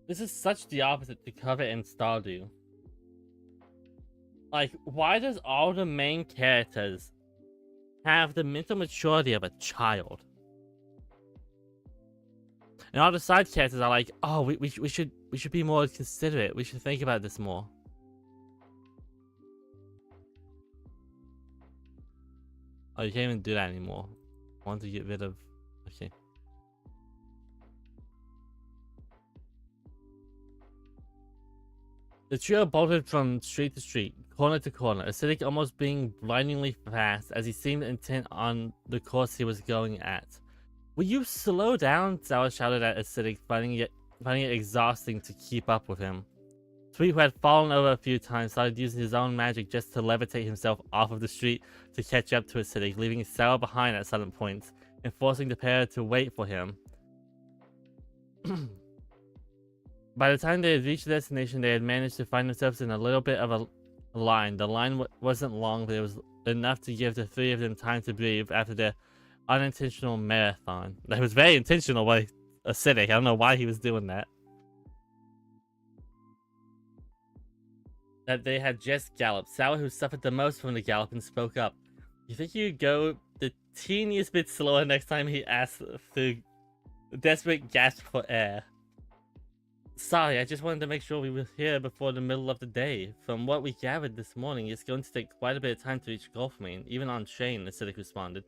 This is such the opposite to Covet and Stardew. Like, why does all the main characters have the mental maturity of a child? And all the side characters are like, oh, we should be more considerate. We should think about this more. Oh, you can't even do that anymore. I want to get rid of... Okay. The trio bolted from street to street, corner to corner, Acidic almost being blindingly fast as he seemed intent on the course he was going at. Will you slow down? Sour shouted at Acidic, finding it exhausting to keep up with him. Sweet, who had fallen over a few times, started using his own magic just to levitate himself off of the street to catch up to Acidic, leaving Sour behind at certain points, and forcing the pair to wait for him. By the time they had reached the destination, they had managed to find themselves in a little bit of a line. The line wasn't long, but it was enough to give the three of them time to breathe after their unintentional marathon. That was very intentional by Acidic. I don't know why he was doing that. That they had just galloped. Sour, who suffered the most from the gallop, and spoke up. You think you'd go the teeniest bit slower next time? He asked through a desperate gasp for air. Sorry, I just wanted to make sure we were here before the middle of the day. From what we gathered this morning, it's going to take quite a bit of time to reach Gulfmane, even on Shane, Acidic responded.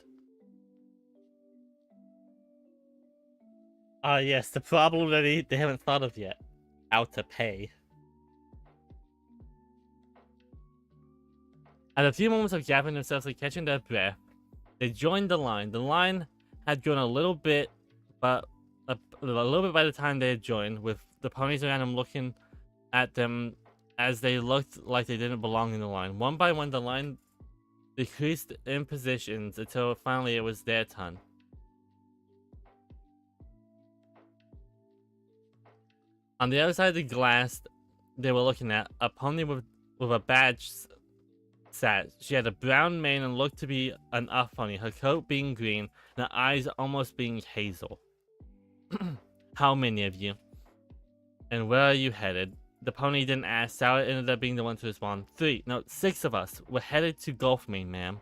Yes, the problem that they haven't thought of yet. How to pay. At a few moments of gathering themselves and catching their breath, they joined the line. The line had grown a little bit, but a little bit by the time they had joined, with the ponies around them looking at them as they looked like they didn't belong in the line. One by one, the line decreased in positions until finally it was their turn. On the other side of the glass they were looking at, a pony with a badge sat. She had a brown mane and looked to be an up pony, her coat being green and her eyes almost being hazel. How many of you? And where are you headed? The pony didn't ask. Sour ended up being the one to respond. 3, no, 6 of us. We're headed to Gulfmane, ma'am.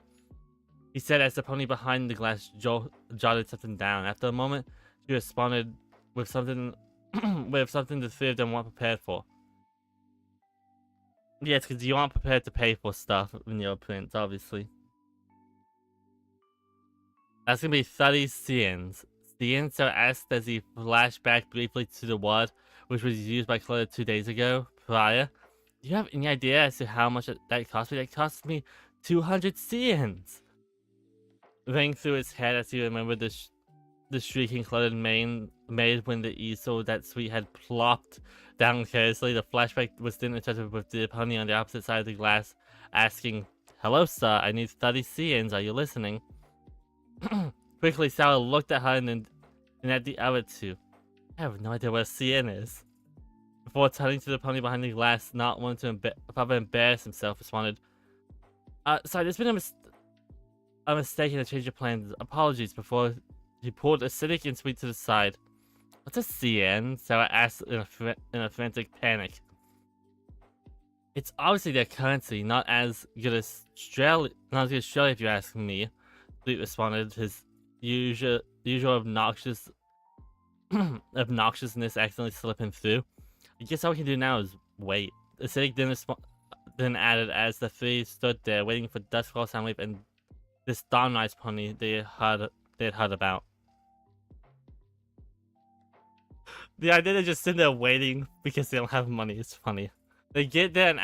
He said as the pony behind the glass jotted something down. After a moment, she responded with something the three of them weren't prepared for. Yes, because you aren't prepared to pay for stuff in your prints, obviously. That's going to be 30 cians. Cian, so asked as he flashed back briefly to the word which was used by Claudia 2 days ago, prior. Do you have any idea as to how much that cost me? That cost me 200 cians! Rang through his head as he remembered the shrieking Claudia made when the easel that Sweet had plopped down carelessly. The flashback was then interrupted with the pony on the opposite side of the glass asking, "Hello, sir, I need 30 cians, are you listening?" Quickly, Sour looked at her and at the other two. I have no idea what a CN is. Before turning to the pony behind the glass, not wanting to further embarrass himself, responded, sorry, there's been a mistake in the change of plans. Apologies. Before he pulled Acidic and Sweet to the side. What's a CN? Sour asked in a frantic panic. It's obviously their currency, not as good as Australia if you ask me. Sweet responded, his usual obnoxiousness accidentally slipping through. I guess all we can do now is wait. Acidic then added as the three stood there waiting for Dustclaw, Soundwave, and this Dawnrise pony they had they'd heard about. The idea they're just sitting there waiting because they don't have money is funny. They get there an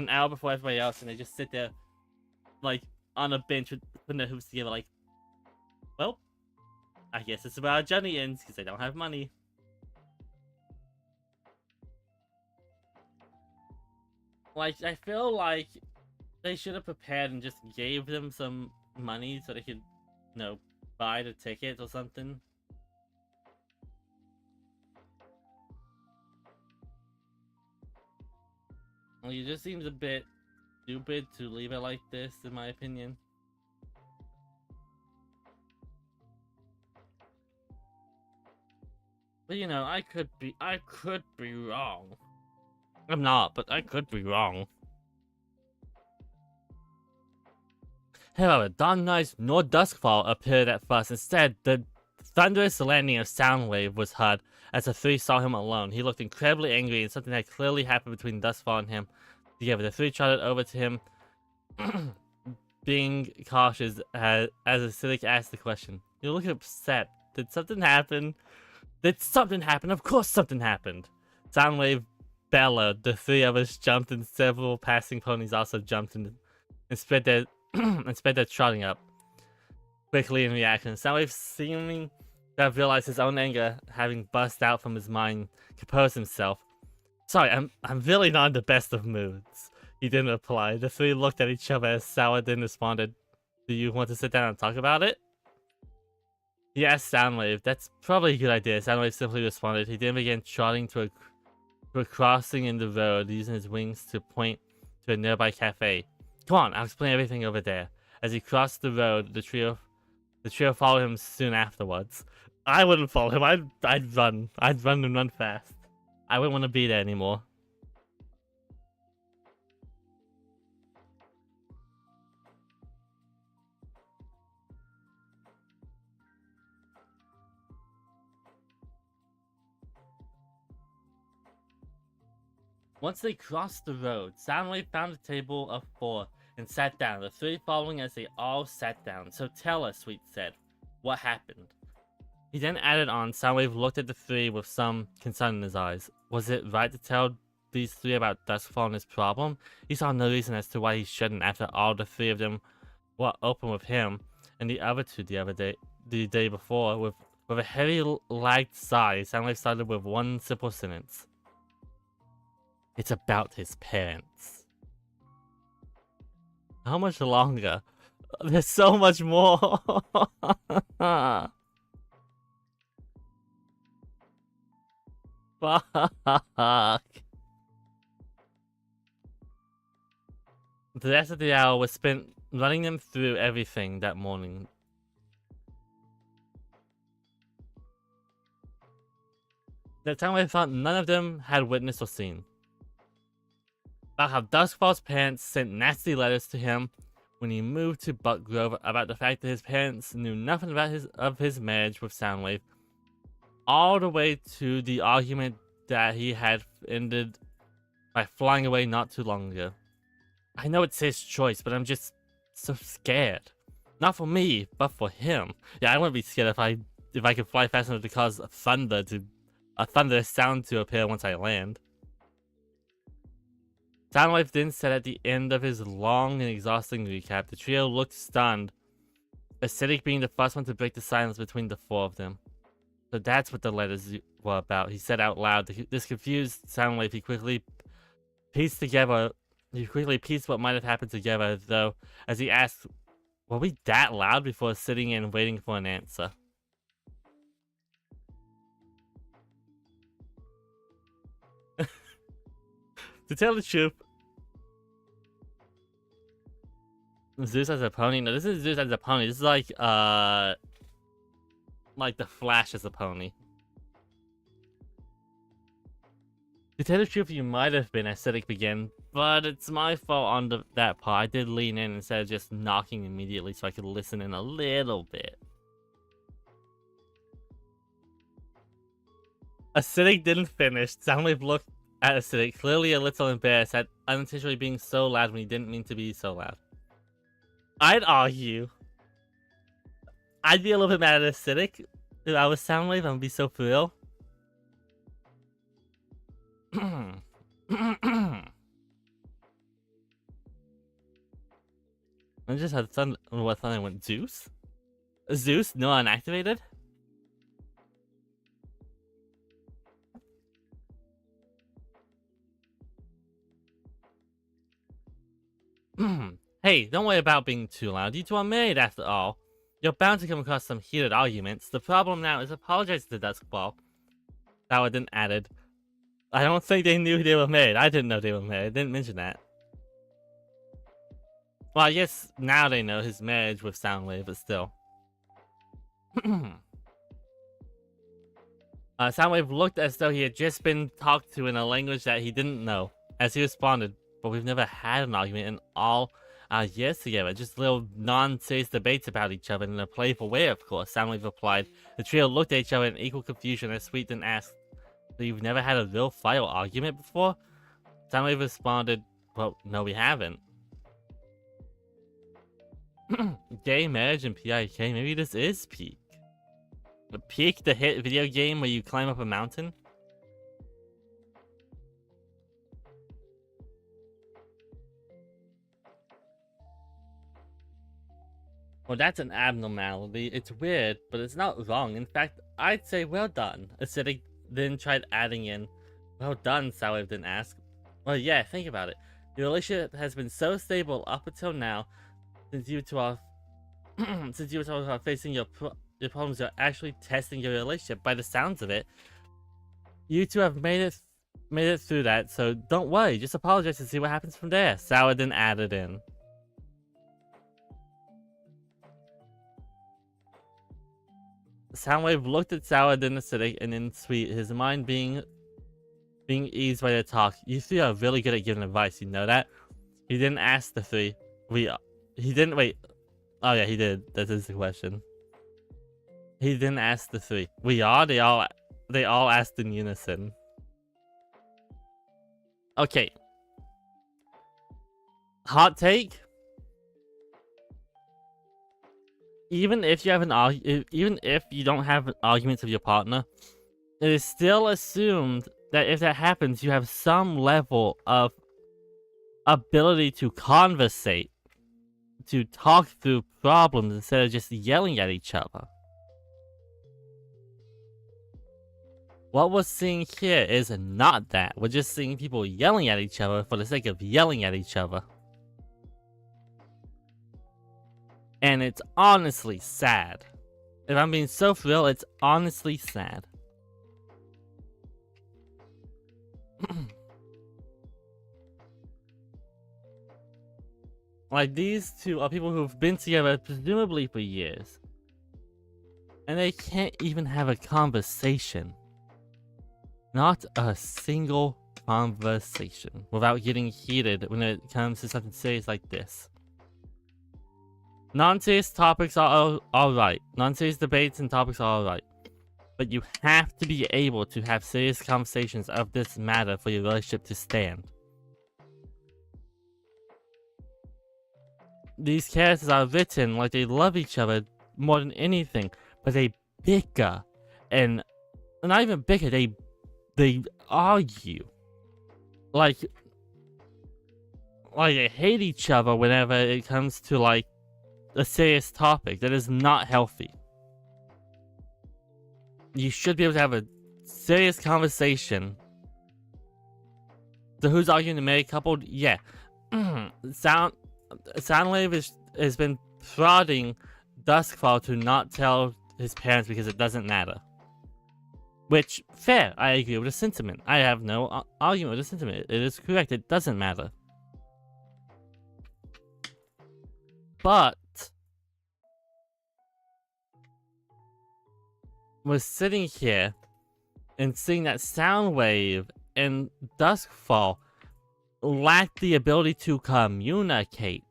hour before everybody else, and they just sit there, like, on a bench with putting their hoops together, like, well, I guess it's where our journey ends because they don't have money. Like, I feel like they should have prepared and just gave them some money so they could, buy the ticket or something. Well, it just seems a bit stupid to leave it like this, in my opinion. But I could be wrong. I'm not, but I could be wrong. However, Dawn Knight nor Duskfall appeared at first. Instead, the thunderous landing of Soundwave was heard as the three saw him alone. He looked incredibly angry, and something had clearly happened between Duskfall and him. Together, the three trotted over to him, being cautious as Acidic asked the question. You look upset. Did something happen? Did something happen? Of course something happened. Soundwave bellowed. The three of us jumped, and several passing ponies also jumped and spread their trotting up quickly in reaction. Soundwave, seeming to have realized his own anger having burst out from his mind, composed himself. Sorry, I'm really not in the best of moods. He didn't reply. The three looked at each other as Sour then responded. Do you want to sit down and talk about it? He asked Soundwave. That's probably a good idea. Soundwave simply responded. He then began trotting to a crossing in the road, using his wings to point to a nearby cafe. Come on, I'll explain everything over there. As he crossed the road, the trio followed him soon afterwards. I wouldn't follow him. I'd run. I'd run and run fast. I wouldn't want to be there anymore. Once they crossed the road, Soundwave found a table of 4 and sat down, the three following as they all sat down. So tell us, Sweet said, what happened? He then added on. Soundwave looked at the three with some concern in his eyes. Was it right to tell these three about Duskfall and his problem? He saw no reason as to why he shouldn't, after all the three of them were open with him and the other two the day before. With a heavy lagged sigh, Soundwave started with one simple sentence. It's about his parents. How much longer? There's so much more. Fuck. The rest of the hour was spent running them through everything that morning. The time I thought none of them had witnessed or seen. About how Duskfall's parents sent nasty letters to him when he moved to Buck Grove, about the fact that his parents knew nothing about his marriage with Soundwave, all the way to the argument that he had ended by flying away not too long ago. I know it's his choice, but I'm just so scared. Not for me, but for him. Yeah, I wouldn't be scared if I could fly fast enough to cause a thunderous sound to appear once I land. Soundwave then said at the end of his long and exhausting recap. The trio looked stunned, Acidic being the first one to break the silence between the four of them. So that's what the letters were about, he said out loud. This confused Soundwave. He quickly pieced what might have happened together, though, as he asked, were we that loud, before sitting and waiting for an answer? To tell the truth, Zeus as a pony? No, this is Zeus as a pony. This is like the Flash as a pony. To tell the truth, you might have been, Acidic began, but it's my fault on that part. I did lean in instead of just knocking immediately so I could listen in a little bit. Acidic didn't finish. Soundwave looked at Acidic, clearly a little embarrassed at unintentionally being so loud when he didn't mean to be so loud. I'd argue I'd be a little bit mad at Acidic if I was Soundwave. I'd be so for real. I just had what Thunder went Zeus? Zeus, no unactivated? Hey, don't worry about being too loud. You two are married after all. You're bound to come across some heated arguments. The problem now is apologize to Duskfall. Saladin added. I don't think they knew they were married. I didn't know they were married. I didn't mention that. Well, I guess now they know his marriage with Soundwave, but still. Soundwave looked as though he had just been talked to in a language that he didn't know. As he responded, but we've never had an argument in all our years together. Just little non-serious debates about each other in a playful way, of course. Soundwave replied. The trio looked at each other in equal confusion as Sweet then asked, so you've never had a real fight or argument before? Soundwave responded, well, no, we haven't. Gay marriage and PIK, maybe this is Peak. The Peak, the hit video game where you climb up a mountain? Well, that's an abnormality. It's weird, but it's not wrong. In fact, I'd say well done. Acidic then tried adding in, well done, Soundwave then asked. Well, yeah, think about it. Your relationship has been so stable up until now, since you two are facing your problems. You're actually testing your relationship. By the sounds of it, you two have made it through that. So don't worry. Just apologize and see what happens from there. Sour then added in. Soundwave looked at Sour, then Acidic, and then Sweet. His mind being eased by their talk. You three are really good at giving advice. You know that. He didn't ask the three. He didn't wait. Oh yeah, he did. That is the question. He didn't ask the three. We are? They all asked in unison. Okay. Hot take. Even if you have even if you don't have arguments with your partner, it is still assumed that if that happens, you have some level of ability to conversate, to talk through problems instead of just yelling at each other. What we're seeing here is not that. We're just seeing people yelling at each other for the sake of yelling at each other. And it's honestly sad. If I'm being so for real, it's honestly sad. Like, these two are people who've been together presumably for years. And they can't even have a conversation. Not a single conversation without getting heated when it comes to something serious like this. Non-serious topics are alright. Non-serious debates and topics are alright. But you have to be able to have serious conversations of this matter for your relationship to stand. These characters are written like they love each other more than anything, but they bicker. And not even bicker, they argue. Like they hate each other whenever it comes to like a serious topic. That is not healthy. You should be able to have a serious conversation. So who's arguing the married couple? Yeah. Soundwave has been prodding Duskfall to not tell his parents because it doesn't matter. Which, fair, I agree with the sentiment. I have no argument with the sentiment. It is correct, it doesn't matter. But we're sitting here and seeing that Soundwave and Duskfall lack the ability to communicate.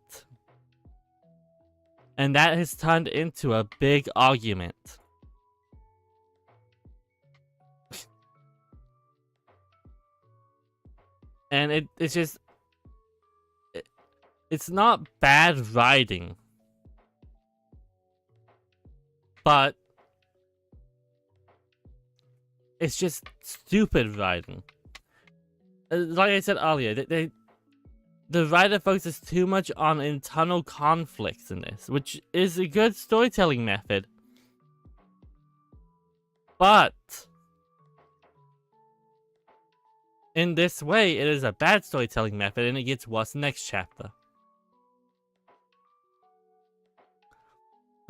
And that has turned into a big argument. And it's just... It's not bad writing. but it's just stupid writing. Like I said earlier, the writer focuses too much on internal conflicts in this, which is a good storytelling method. But in this way, it is a bad storytelling method, and it gets worse next chapter.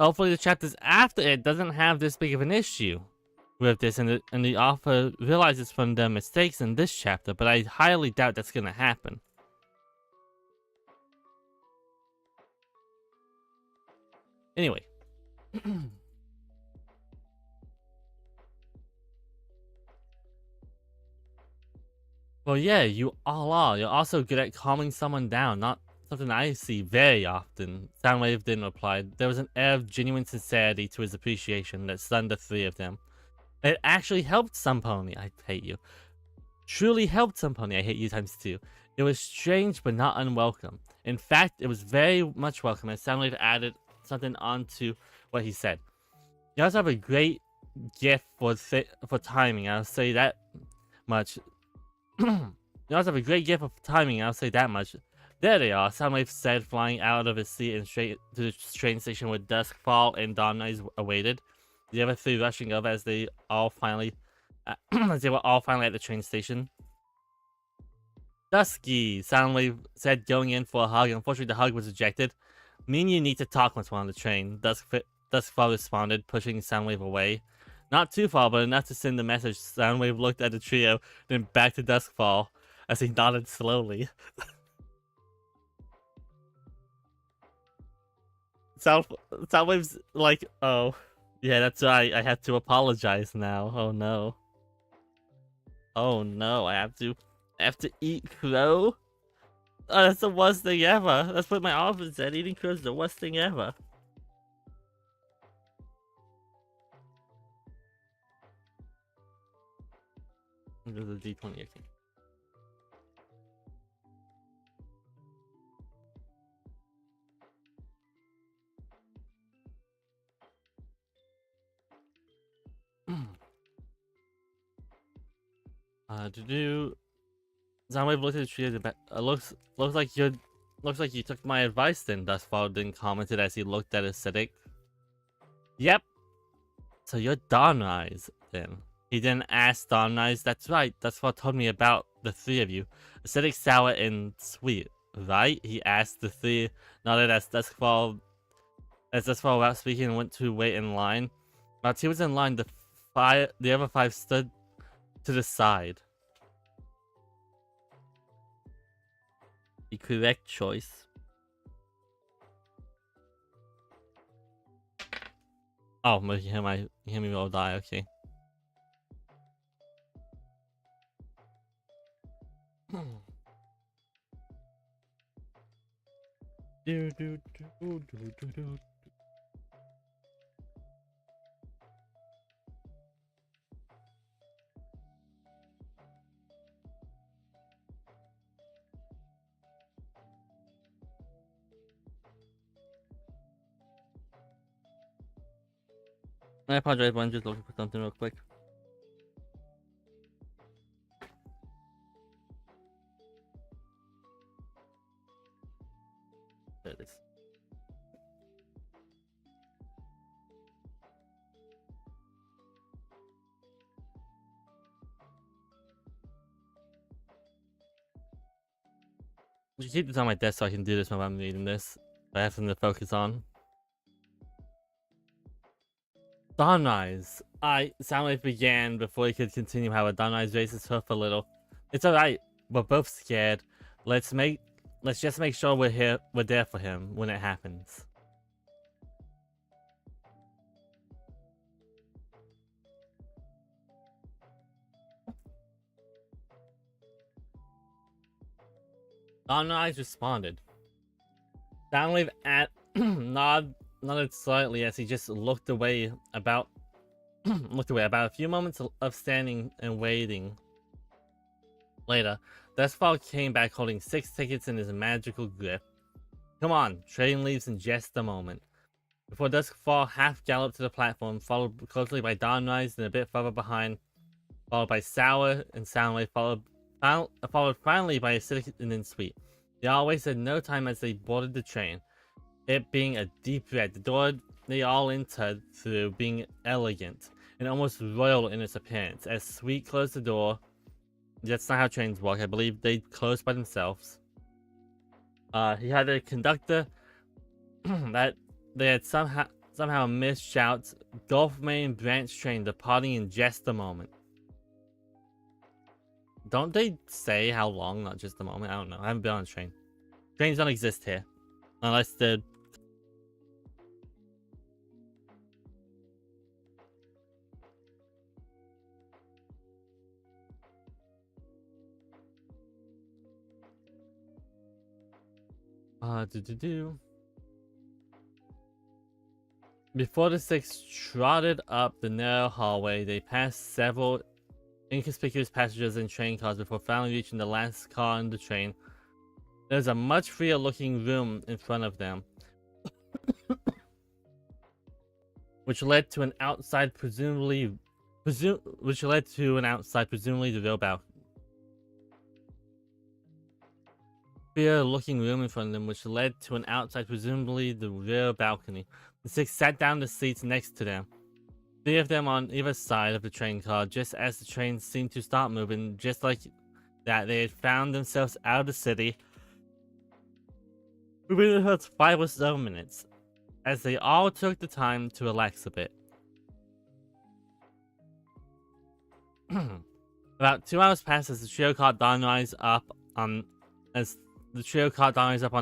Hopefully the chapters after it doesn't have this big of an issue with this, and the author realizes from their mistakes in this chapter, but I highly doubt that's gonna happen. Anyway. Well, yeah, you all are. You're also good at calming someone down, not something I see very often. Soundwave didn't reply. There was an air of genuine sincerity to his appreciation that stunned the three of them. It actually helped Sunpony. I hate you. Truly helped Sunpony. I hate you times two. It was strange but not unwelcome. In fact, it was very much welcome as Soundwave added something onto what he said. You also have a great gift for timing. I'll say that much. You also have a great gift of timing, I'll say that much. There they are, Soundwave said, flying out of his seat and straight to the train station where Duskfall and Dawnrise awaited. The other three rushing over as they all finally, as they were all finally at the train station. Dusky, Soundwave said, going in for a hug. Unfortunately, the hug was rejected. Me and you need to talk once we're on the train. Duskfall responded, pushing Soundwave away. Not too far, but enough to send the message. Soundwave looked at the trio, then back to Duskfall as he nodded slowly. Soundwave's like, oh, yeah, that's right. I have to apologize now. Oh no. Oh no, I have to eat crow? Oh, that's the worst thing ever. That's what my office said. Eating crow is the worst thing ever. There's a D20 again. Soundwave looked at the tree. Looks like you took my advice then. Duskfall then commented as he looked at Acidic. Yep. So you're Dawnrise then. He didn't ask Dawnrise. That's right. Duskfall told me about the three of you. Acidic, sour, and sweet. Right? He asked. The three nodded as Duskfall without speaking went to wait in line. While he was in line, the other five stood to the side. The correct choice. Oh, hear me roll die, okay. I apologize, but I'm just looking for something real quick. There it is. I should keep this on my desk so I can do this when I'm reading this. I have something to focus on. Dawnrise. Soundwave began before he could continue. However, Dawnrise raised his hoof a little. It's alright. We're both scared. Let's just make sure we're there for him when it happens. Dawnrise responded. Soundwave nodded slightly as he just looked away about a few moments of standing and waiting. Later, Duskfall came back holding 6 tickets in his magical grip. Come on, train leaves in just a moment. Before Duskfall half galloped to the platform, followed closely by Dawnrise, and a bit further behind, followed by Sour and Soundwave, followed finally by Acidic and then Sweet. They all wasted no time as they boarded the train, it being a deep red. The door they all entered through being elegant and almost royal in its appearance. As Sweet closed the door, that's not how trains work. I believe they closed by themselves. He had a conductor that they had somehow missed shouts, Gulf Main branch train departing in just a moment. Don't they say how long? Not just a moment. I don't know. I haven't been on a train. Trains don't exist here. Unless they're... Before the six trotted up the narrow hallway, they passed several inconspicuous passengers in train cars before finally reaching the last car on the train. There's a much freer looking room in front of them, which led to an outside, presumably the real balcony. Freer looking room in front of them, which led to an outside, presumably the rear balcony. The six sat down in the seats next to them. 3 of them on either side of the train car. Just as the train seemed to start moving, just like that, they had found themselves out of the city within the first 5 or so minutes, as they all took the time to relax a bit. About 2 hours passed as the trio caught Dawnrise up on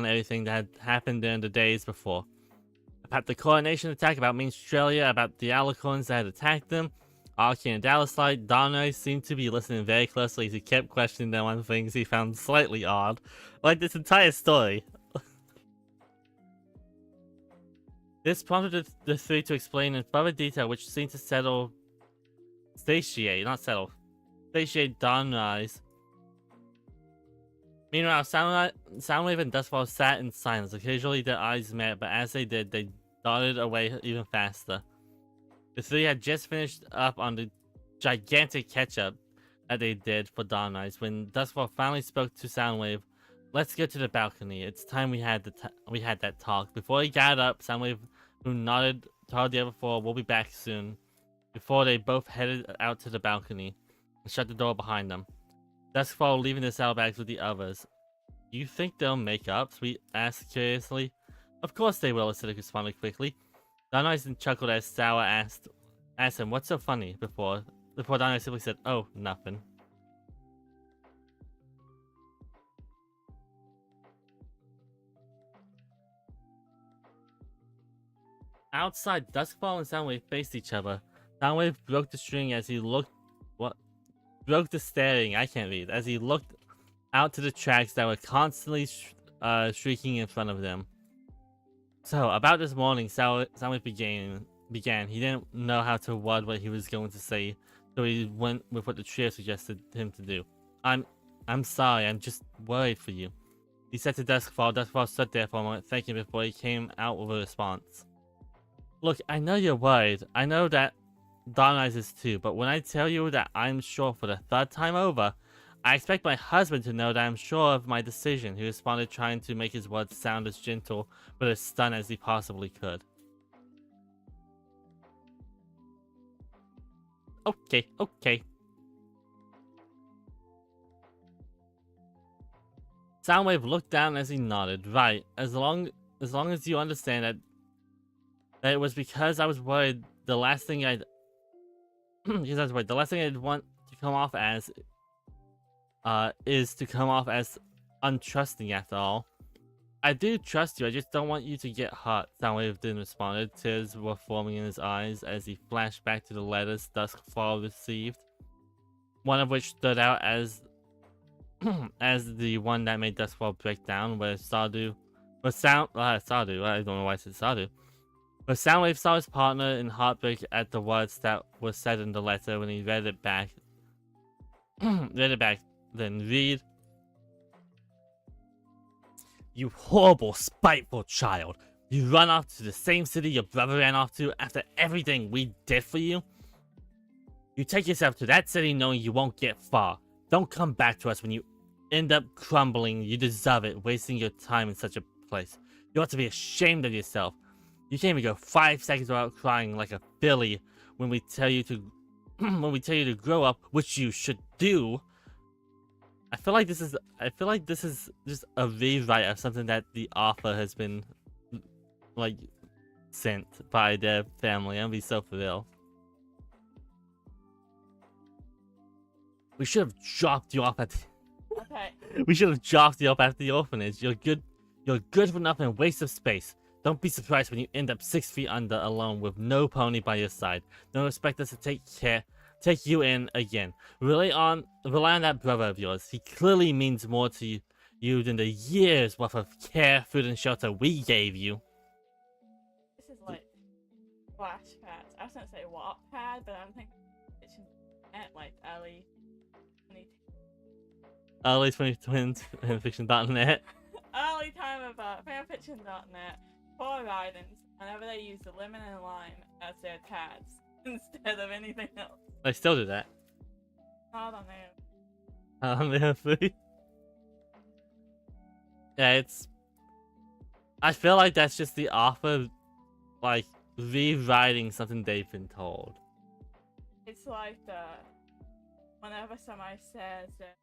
everything that had happened during the days before. About the coronation attack, about Minstralia, about the Alicorns that had attacked them, Archie and Dallaslight. Dawnrise seemed to be listening very closely as he kept questioning them on things he found slightly odd. Like this entire story. This prompted the 3 to explain in further detail, which seemed to satiate Dawnrise. Meanwhile, Soundwave and Duskfall sat in silence. Occasionally their eyes met, but as they did, they darted away even faster. The 3 had just finished up on the gigantic catch-up that they did for Dawnrise when Duskfall finally spoke to Soundwave. Let's go to the balcony. It's time we had that talk. Before he got up, Soundwave, who nodded, told the other 4, "We'll be back soon." Before they both headed out to the balcony and shut the door behind them. Duskfall leaving the saddlebags with the others. "You think they'll make up?" Sweet asked curiously. "Of course they will," Acidic responded quickly. Dawnrise chuckled as Sour asked him, "What's so funny?" Before Dawnrise simply said, "Oh, nothing." Outside, Duskfall and Soundwave faced each other. Soundwave broke the string as he looked... Broke the staring, I can't read, as he looked out to the tracks that were constantly shrieking in front of them. So, about this morning, Soundwave began. He didn't know how to word what he was going to say, so he went with what the trio suggested him to do. I'm sorry, I'm just worried for you," he said to Duskfall. Duskfall stood there for a moment, thinking before he came out with a response. "Look, I know you're worried. I know that Dawnrise is too, but when I tell you that I'm sure for the 3rd time over, I expect my husband to know that I'm sure of my decision," he responded, trying to make his words sound as gentle but as stern as he possibly could. Okay. Soundwave looked down as he nodded. "Right, as long as you understand that it was because I was worried, the last thing I'd want to come off as is to come off as untrusting after all. I do trust you, I just don't want you to get hurt," Soundwave then responded. Tears were forming in his eyes as he flashed back to the letters Duskfall received, one of which stood out as the one that made Duskfall break down, where Sadu, I don't know why I said Sadu. But Soundwave saw his partner in heartbreak at the words that were said in the letter when he read it back. Then read. "You horrible, spiteful child. You run off to the same city your brother ran off to after everything we did for you? You take yourself to that city knowing you won't get far. Don't come back to us when you end up crumbling. You deserve it, wasting your time in such a place. You ought to be ashamed of yourself. You can't even go 5 seconds without crying like a filly when we tell you to when we tell you to grow up, which you should do. I feel like this is just a rewrite of something that the author has been like sent by their family. I'll be so for real. We should have dropped you off at Okay. we should have dropped you off at the orphanage. You're good for nothing, waste of space. Don't be surprised when you end up 6 feet under alone with no pony by your side. Don't expect us to take you in again. Rely on that brother of yours. He clearly means more to you than the years worth of care, food, and shelter we gave you. This is like flashbacks. I was gonna say Wattpad, but I'm thinking it's like early 2020s fanfiction.net. early time of fanfiction.net. Poor Ridens, whenever they use the lemon and lime as their tags instead of anything else. I still do that. I don't know. Yeah, it's. I feel like that's just the author, like, rewriting something they've been told. It's like whenever somebody says that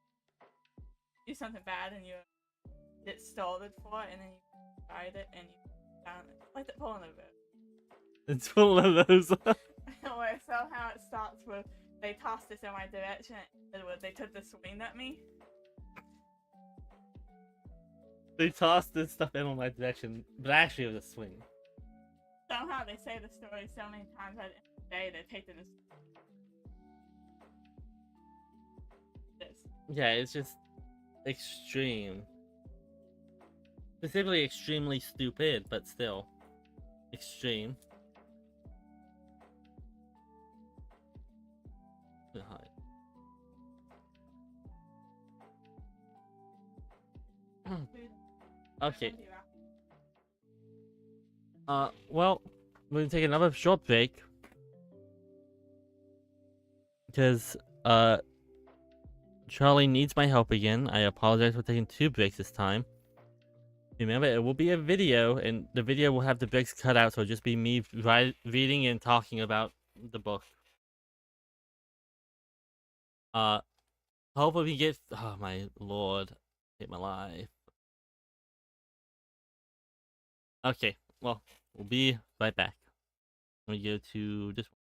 you do something bad and you get scolded for it, and then you write it and you found it. Like the pulling of it. It's one of those. Where somehow it starts with they tossed this in my direction and they took the swing at me. They tossed this stuff in my direction, but actually it was a swing. Somehow they say the story so many times that in the day they've taken this. Yeah, it's just extreme. Specifically extremely stupid, but still extreme. Okay. Well, we're gonna take another short break because Charlie needs my help again. I apologize for taking 2 breaks this time. Remember, it will be a video, and the video will have the breaks cut out, so it'll just be me reading and talking about the book. Hopefully we get. Oh my lord, I hate my life. Okay, well, we'll be right back. Let me go to this one.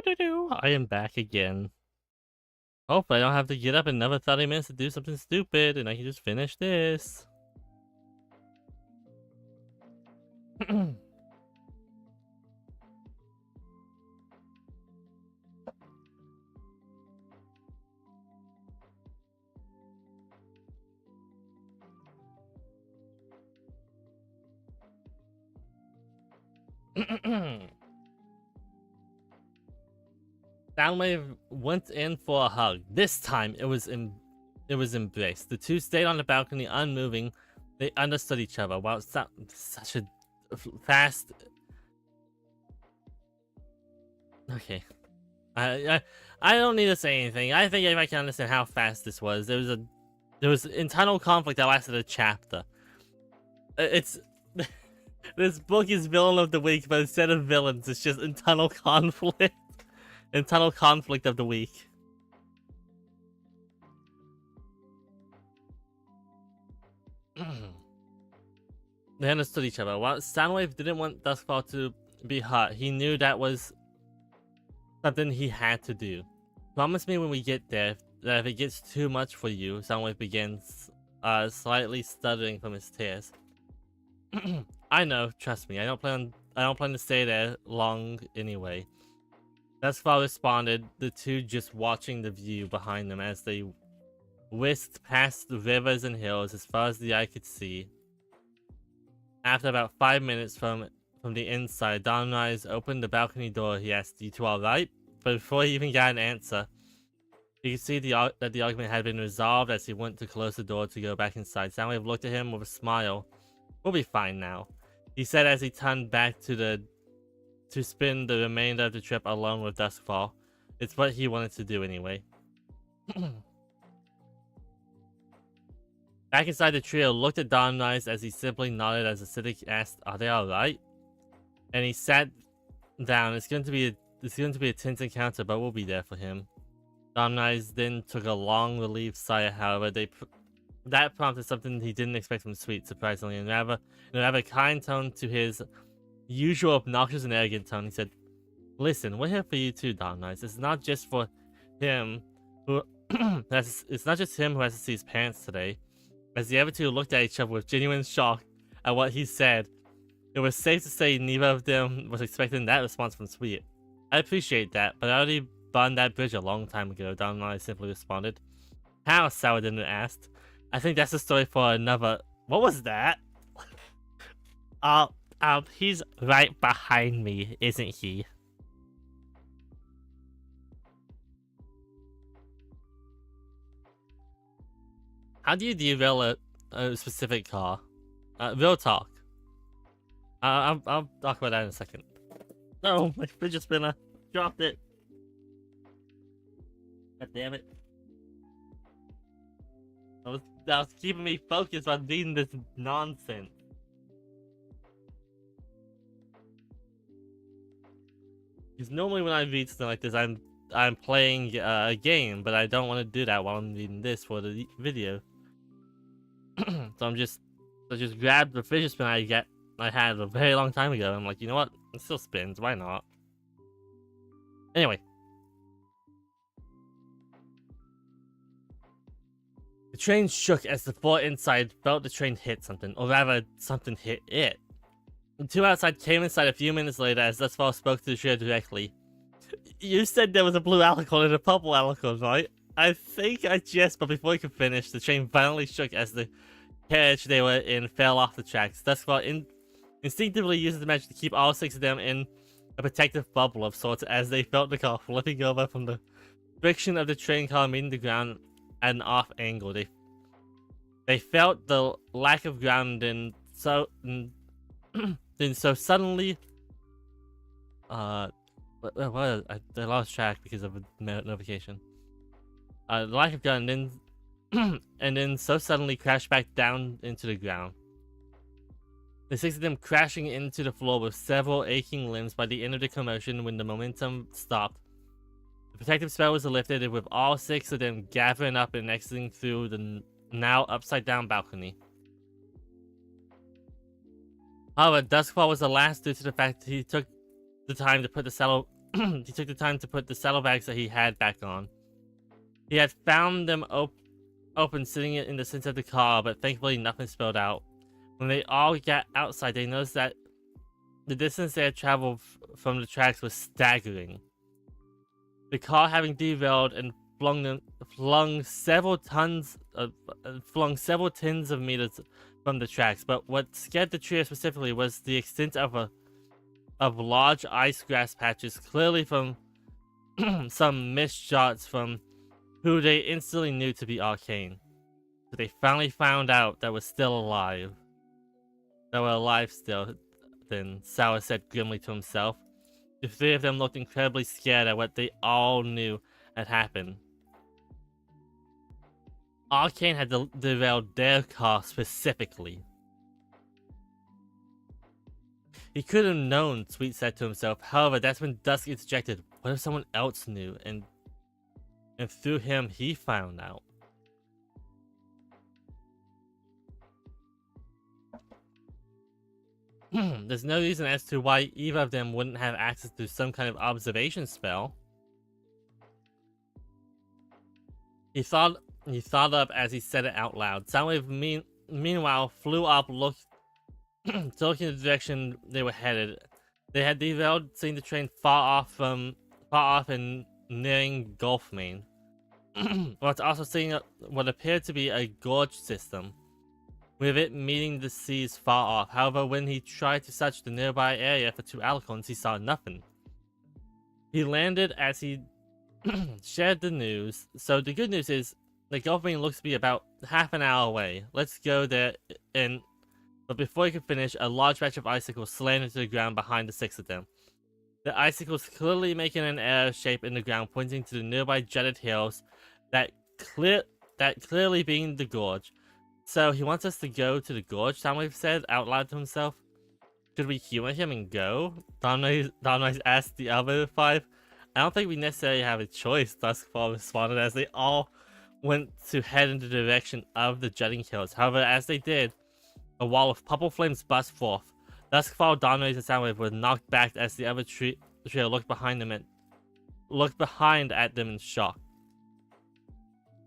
I am back again. Hopefully I don't have to get up in another 30 minutes to do something stupid and I can just finish this. Soundwave went in for a hug. This time it was embraced. The two stayed on the balcony unmoving. They understood each other. Wow, such a fast. Okay, I don't need to say anything. I think everybody can understand how fast this was. There was internal conflict that lasted a chapter. It's this book is villain of the week, but instead of villains, it's just internal conflict. Internal conflict of the week. They understood each other. While Soundwave didn't want Duskfall to be hurt, he knew that was something he had to do. Promise me when we get there that if it gets too much for you, Soundwave begins slightly stuttering from his tears. I know, trust me. I don't plan to stay there long anyway. Duskfall responded, the two just watching the view behind them as they whisked past the rivers and hills as far as the eye could see. After about 5 minutes from the inside, Donrise opened the balcony door. He asked, "You two alright?" But before he even got an answer, he could see that the argument had been resolved as he went to close the door to go back inside. Soundwave looked at him with a smile. "We'll be fine now," he said as he turned back to spend the remainder of the trip alone with Duskfall. It's what he wanted to do anyway. Back inside, the trio looked at Donrise as he simply nodded as Acidic asked, "Are they alright?" And he sat down. It's going to be a tense encounter, but we'll be there for him. Donrise then took a long, relieved sigh. However, that prompted something he didn't expect from Sweet, surprisingly, and rather kind tone to his usual obnoxious and arrogant tone. He said, "Listen, we're here for you too, Donrise. It's not just for him who it's not just him who has to see his parents today." As the other two looked at each other with genuine shock at what he said, it was safe to say neither of them was expecting that response from Sweet. "I appreciate that, but I already burned that bridge a long time ago," Donrise simply responded. "How?" Sourdinner asked. "I think that's a story for another..." What was that? He's right behind me, isn't he? How do you derail a specific car? Real talk. I'll talk about that in a second. No, my fidget spinner. Dropped it. God damn it. That was keeping me focused on reading this nonsense. Because normally when I read something like this, I'm playing a game, but I don't want to do that while I'm reading this for the video. So I just grabbed the fidget spinner I had a very long time ago. I'm like, you know what? It still spins. Why not? Anyway. The train shook as the four inside felt the train hit something, or rather, something hit it. The two outside came inside a few minutes later as Duskfall spoke to the trio directly. "You said there was a blue alicorn and a purple alicorn, right?" "I think I just..." But before he could finish, the train violently shook as the carriage they were in fell off the tracks. Duskfall instinctively used the magic to keep all six of them in a protective bubble of sorts as they felt the car flipping over from the friction of the train car meeting the ground at an off angle. They felt the lack of ground and so suddenly I lost track because of a notification. The lack of ground and then so suddenly crashed back down into the ground. The six of them crashing into the floor with several aching limbs by the end of the commotion when the momentum stopped. The protective spell was lifted with all six of them gathering up and exiting through the now upside down balcony. However, Duskfall was the last due to the fact that he took the time to put the saddle he took the time to put the saddlebags that he had back on. He had found them open sitting in the center of the car, but thankfully nothing spilled out. When they all got outside, they noticed that the distance they had traveled from the tracks was staggering. The car having derailed and flung several tins of meters from the tracks. But what scared the trio specifically was the extent of large ice grass patches, clearly from some missed shots from who they instantly knew to be Arcane. So they finally found out that was still alive. That were alive still, then Sour said grimly to himself. The three of them looked incredibly scared at what they all knew had happened. Arcane had derailed their car specifically. He could have known, Sweet said to himself. However, that's when Dusk interjected. What if someone else knew, and through him, he found out? There's no reason as to why either of them wouldn't have access to some kind of observation spell. He thought up as he said it out loud. Soundwave meanwhile flew up, looked in the direction they were headed. They had derailed, seeing the train far off and nearing Gulfmain. Whilst also seeing what appeared to be a gorge system, with it meeting the seas far off. However, when he tried to search the nearby area for two alicorns, he saw nothing. He landed as he shared the news. So the good news is the Gulfmain looks to be about half an hour away. Let's go there. But before he could finish, a large batch of icicles slammed into the ground behind the six of them. The icicles clearly making an arrow shape in the ground, pointing to the nearby jutted hills that clearly being the gorge. So he wants us to go to the gorge, Soundwave said out loud to himself. Should we humor him and go? Dominoes asked the other five. I don't think we necessarily have a choice, Duskfall responded as they all went to head in the direction of the jutting hills. However, as they did, a wall of purple flames burst forth. Duskfall, Dominoes, and Soundwave were knocked back as the other trio looked behind at them in shock.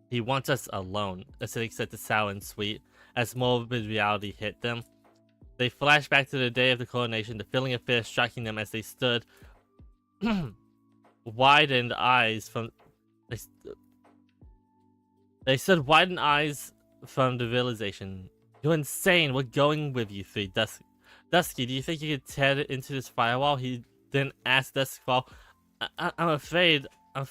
He wants us alone, Acidic said to Sour and Sweet, as morbid reality hit them. They flashed back to the day of the coronation, the feeling of fear striking them as they stood widened eyes from the realization. You're insane, we're going with you three. Dusky, do you think you could tear it into this firewall? He then asked Duskfall. I'm afraid I'm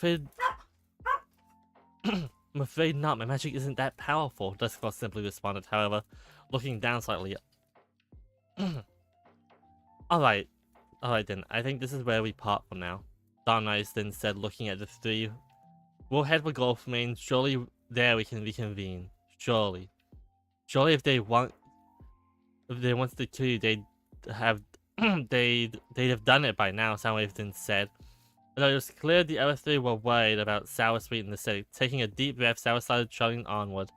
afraid not. My magic isn't that powerful, Duskfall simply responded, however, looking down slightly. Alright then, I think this is where we part for now. Darknice then said, looking at the three. We'll head for Gulfmain. Surely there we can reconvene. Surely if they want to kill you, they'd have done it by now, Soundwave then said. Although it was clear the other three were worried about Sour, Sweet, and the city. Taking a deep breath, Sour started trotting onward.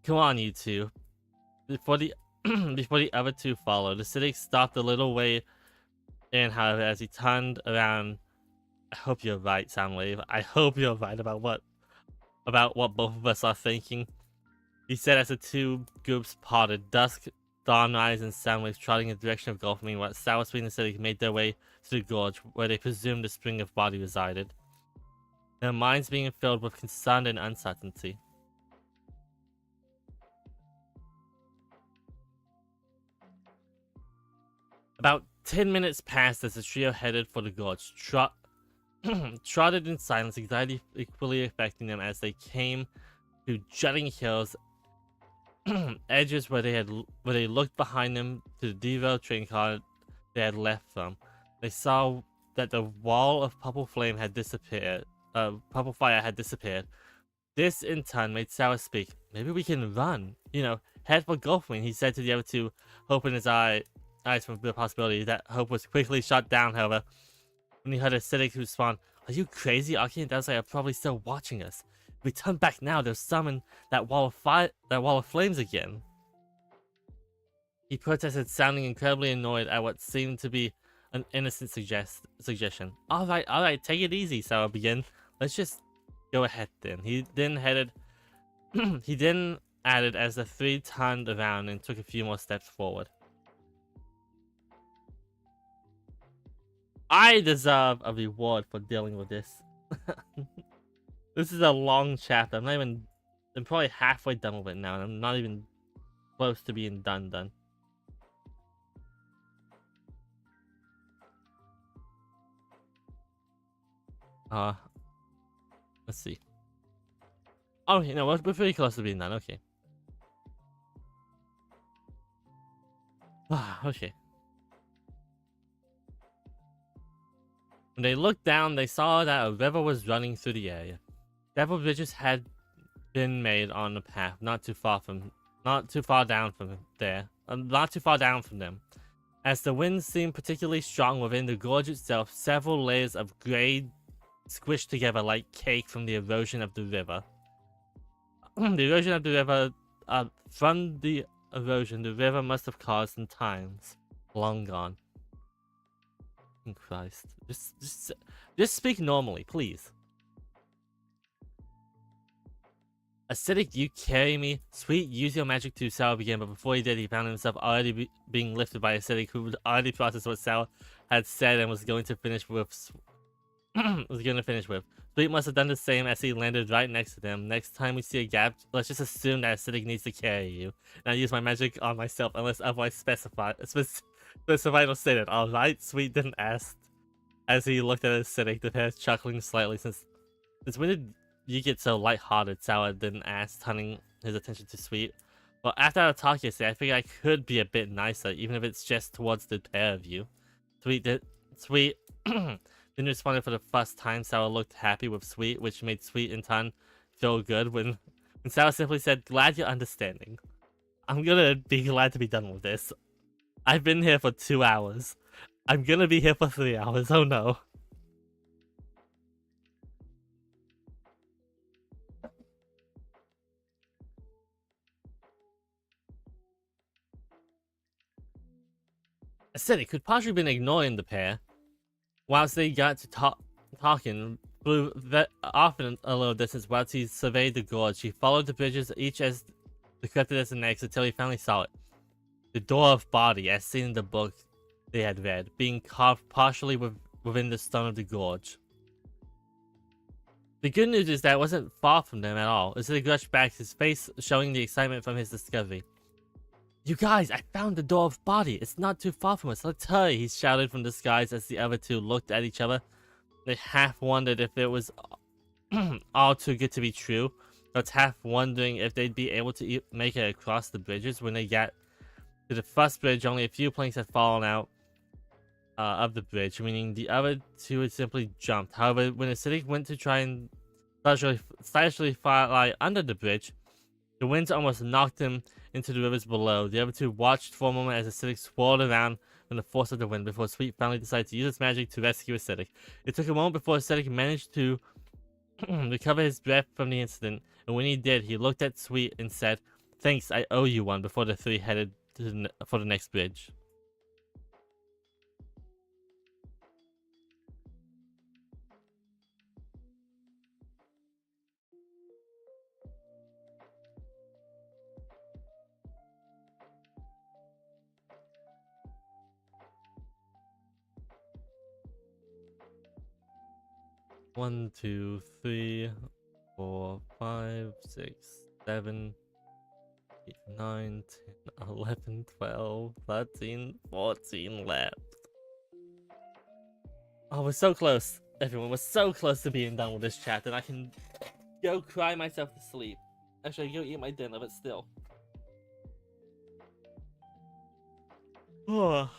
Come on, you two. Before the other two followed, the Acidic stopped a little way in, however, as he turned around. I hope you're right, Soundwave. I hope you're right about what both of us are thinking. He said as the two groups parted, Dusk, Dawnrise, and Soundwave trotting in the direction of Gulfmain, while Sour, Sweet, and Acidic made their way to the gorge, where they presumed the spring of body resided, their minds being filled with concern and uncertainty. About 10 minutes passed as the trio headed for the gorge, trotted in silence, anxiety equally affecting them as they came to jutting hills, edges where they looked behind them to the derailed train car they had left from. They saw that the wall of purple flame had disappeared. Purple fire had disappeared. This in turn made Sour speak. Maybe we can run. Head for Gulfmain, he said to the other two, hope in his eyes from the possibility. That hope was quickly shut down, however, when he heard Acidic respond, are you crazy? Arcane and Dowside are probably still watching us. If we turn back now, they'll summon that wall of flames again. He protested, sounding incredibly annoyed at what seemed to be an innocent suggestion. All right, take it easy, Sarah begin. Let's just go ahead then. He then headed. He then added as the three turned around and took a few more steps forward. I deserve a reward for dealing with this. This is a long chapter. I'm probably halfway done with it now, and I'm not even close to being done. Let's see. Oh, you know, we're pretty close to being done. Okay. Okay. When they looked down, they saw that a river was running through the area. Several bridges had been made on the path, not too far down from them. As the wind seemed particularly strong within the gorge itself, several layers of grade squished together like cake from the erosion of the river. The erosion of the river, from the erosion, the river must have caused in times long gone. Christ, just speak normally, please. Acidic, you carry me. Sweet, use your magic to Sour begin, but before he did, he found himself already being lifted by Acidic, who had already processed what Sour had said and was going to finish with. Sweet must have done the same as he landed right next to them. Next time we see a gap, let's just assume that Acidic needs to carry you. And I use my magic on myself unless otherwise specified or stated. Alright, Sweet didn't ask. As he looked at Acidic, the pair chuckling slightly since when did you get so lighthearted? Sour didn't ask, turning his attention to Sweet. Well, after our talk yesterday, I figured I could be a bit nicer, even if it's just towards the pair of you. Sweet didn't respond for the first time. Sour looked happy with Sweet, which made Sweet in turn feel good when Sour simply said, "Glad you're understanding. I'm gonna be glad to be done with this. I've been here for 2 hours. I'm gonna be here for 3 hours, oh no." Acidic could partially been ignoring the pair. Whilst they got to talking, flew off in a little distance whilst he surveyed the gorge. He followed the bridges, each as decrepit as the next, until he finally saw it. The door of body, as seen in the book they had read, being carved partially within the stone of the gorge. The good news is that it wasn't far from them at all. Acidic rushed back, his face showing the excitement from his discovery. "You guys, I found the door of body. It's not too far from us. Let's hurry," he shouted from the skies as the other two looked at each other. They half wondered if it was all too good to be true, but half wondering if they'd be able to make it across the bridges. When they got to the first bridge, only a few planks had fallen out of the bridge, meaning the other two had simply jumped. However, when Acidic went to try and stylishly fly under the bridge, the winds almost knocked him into the rivers below. The other two watched for a moment as Acidic swirled around from the force of the wind before Sweet finally decided to use its magic to rescue Acidic. It took a moment before Acidic managed to recover his breath from the incident, and when he did, he looked at Sweet and said, "Thanks, I owe you one," before the three headed for the next bridge. One, 2, 3, 4, 5, 6, 7, 8, 9, 10, 11, 12, 13, 14 left. Oh, we're so close, everyone. We're so close to being done with this chapter, and I can go cry myself to sleep. Actually, I go eat my dinner, but still. Oh.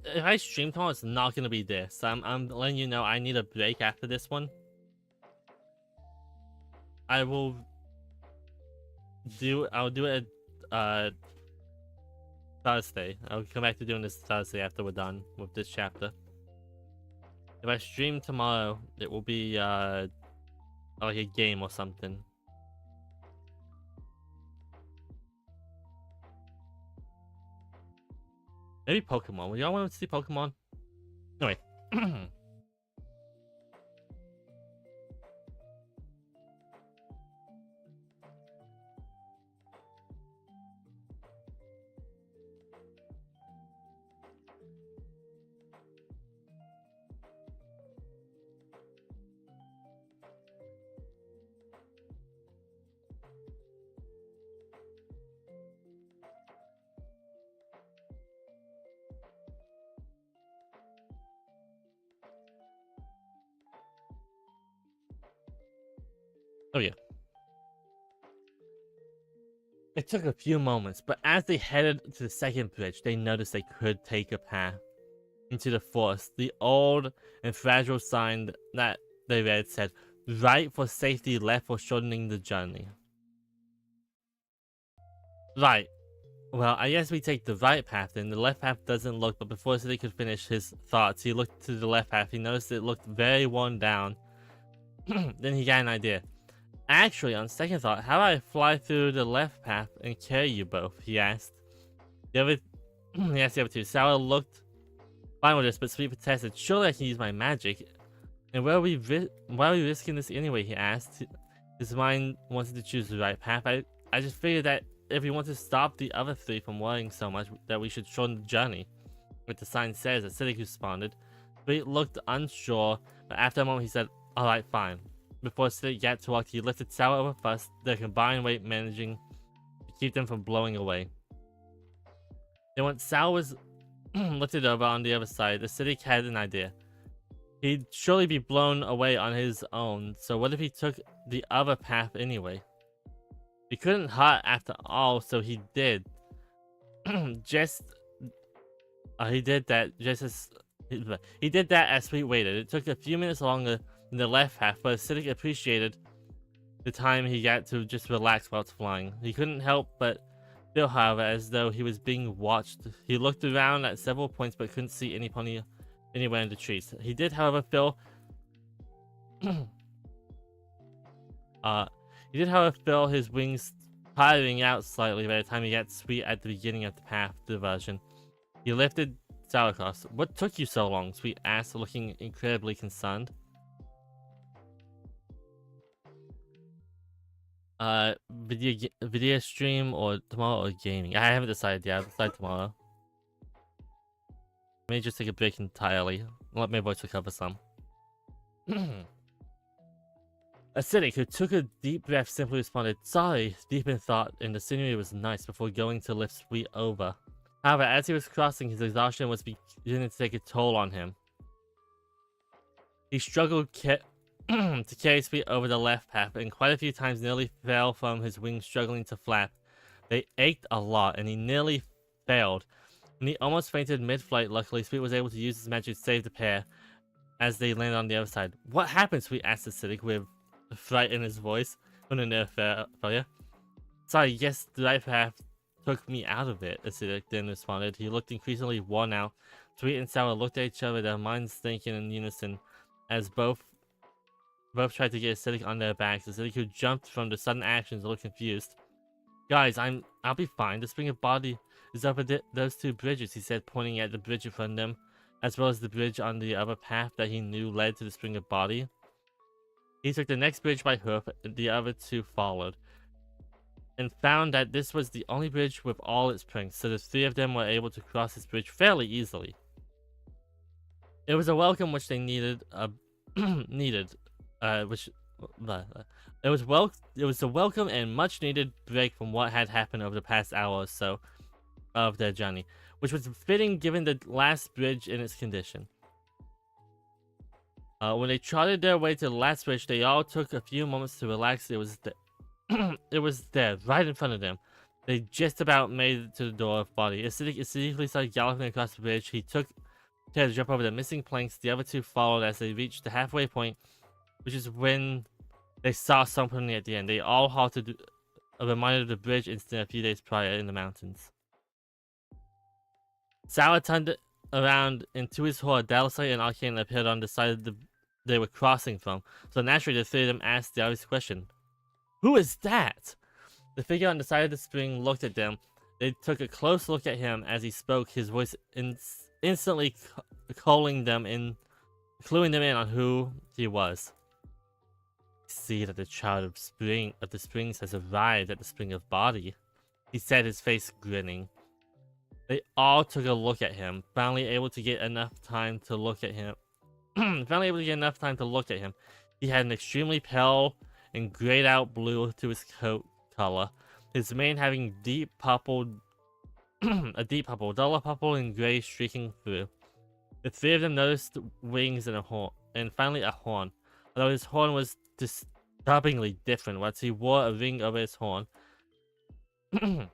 If I stream tomorrow, it's not gonna be this. I'm letting you know I need a break after this one. I'll do it Thursday. I'll come back to doing this Thursday after we're done with this chapter. If I stream tomorrow, it will be like a game or something. Maybe Pokemon. Would y'all want to see Pokemon? Anyway. Oh yeah. It took a few moments, but as they headed to the second bridge, they noticed they could take a path into the forest. The old and fragile sign that they read said, "Right for safety, left for shortening the journey." Right. Well, I guess we take the right path then. The left path doesn't look, but before City could finish his thoughts, he looked to the left path. He noticed it looked very worn down. Then he got an idea. Actually, on second thought, how about I fly through the left path and carry you both? He asked. The other, he asked the other two. Sour looked fine with this, but Sweet protested. Surely I can use my magic. And why are we risking this anyway? He asked. His mind wanted to choose the right path. I just figured that if we want to stop the other three from worrying so much, that we should shorten the journey. What the sign says, Acidic responded. Sweet looked unsure, but after a moment he said, "Alright, fine." Before Acidic got to walk, he lifted Sour over first, their combined weight managing to keep them from blowing away. Then when Sour was lifted over on the other side, Acidic had an idea. He'd surely be blown away on his own, so what if he took the other path anyway? He couldn't hurt after all, so he did. He did that as Sweet waited. It took a few minutes longer than the left path, but Acidic appreciated the time he got to just relax while it's flying. He couldn't help but feel, however, as though he was being watched. He looked around at several points but couldn't see any pony anywhere in the trees. He did, however, feel his wings tiring out slightly by the time he got Sweet at the beginning of the path diversion. He lifted Sour across. "What took you so long?" Sweet asked, looking incredibly concerned. Video stream or tomorrow or gaming? I haven't decided yet. I'll decide tomorrow. May just take a break entirely. Let my voice recover some. Acidic, who took a deep breath, simply responded, "Sorry," deep in thought, and the scenery was nice before going to lift Sweet over. However, as he was crossing, his exhaustion was beginning to take a toll on him. He struggled to carry Sweet over the left path, and quite a few times nearly fell from his wings struggling to flap. They ached a lot, and he nearly failed. When he almost fainted mid-flight, luckily, Sweet was able to use his magic to save the pair as they landed on the other side. "What happened?" Sweet asked Acidic with fright in his voice when a near failure. "Sorry, yes, the right path took me out of it," Acidic then responded. He looked increasingly worn out. Sweet and Sour looked at each other, their minds thinking in unison, as both tried to get Acidic on their backs. Acidic, who jumped from the sudden actions, looked confused. "Guys, I'll be fine. The spring of body is over those two bridges," he said, pointing at the bridge in front of them, as well as the bridge on the other path that he knew led to the spring of body. He took the next bridge by hoof, and the other two followed, and found that this was the only bridge with all its springs, so the three of them were able to cross this bridge fairly easily. It was a welcome which they needed, it was a welcome and much needed break from what had happened over the past hour or so of their journey, which was fitting given the last bridge in its condition. When they trotted their way to the last bridge, they all took a few moments to relax. It was there, right in front of them. They just about made it to the door of body. Acidic started galloping across the bridge. He took care to jump over the missing planks. The other two followed as they reached the halfway point, which is when they saw something at the end. They all halted, a reminder of the bridge incident a few days prior in the mountains. Sour turned around into his horde. Dallasite and Arcane appeared on the side of they were crossing from, so naturally the three of them asked the obvious question. "Who is that?" The figure on the side of the spring looked at them, They took a close look at him as he spoke, his voice instantly cluing them in on who he was. See that the child of the springs has arrived at the spring of body, he said, his face grinning. They all took a look at him, finally able to get enough time to look at him. He had an extremely pale and grayed out blue to his coat color, his mane having deep purple, duller purple and gray streaking through. The three of them noticed wings and a horn, and finally a horn. Although his horn was disturbingly different, once he wore a ring over his horn. Him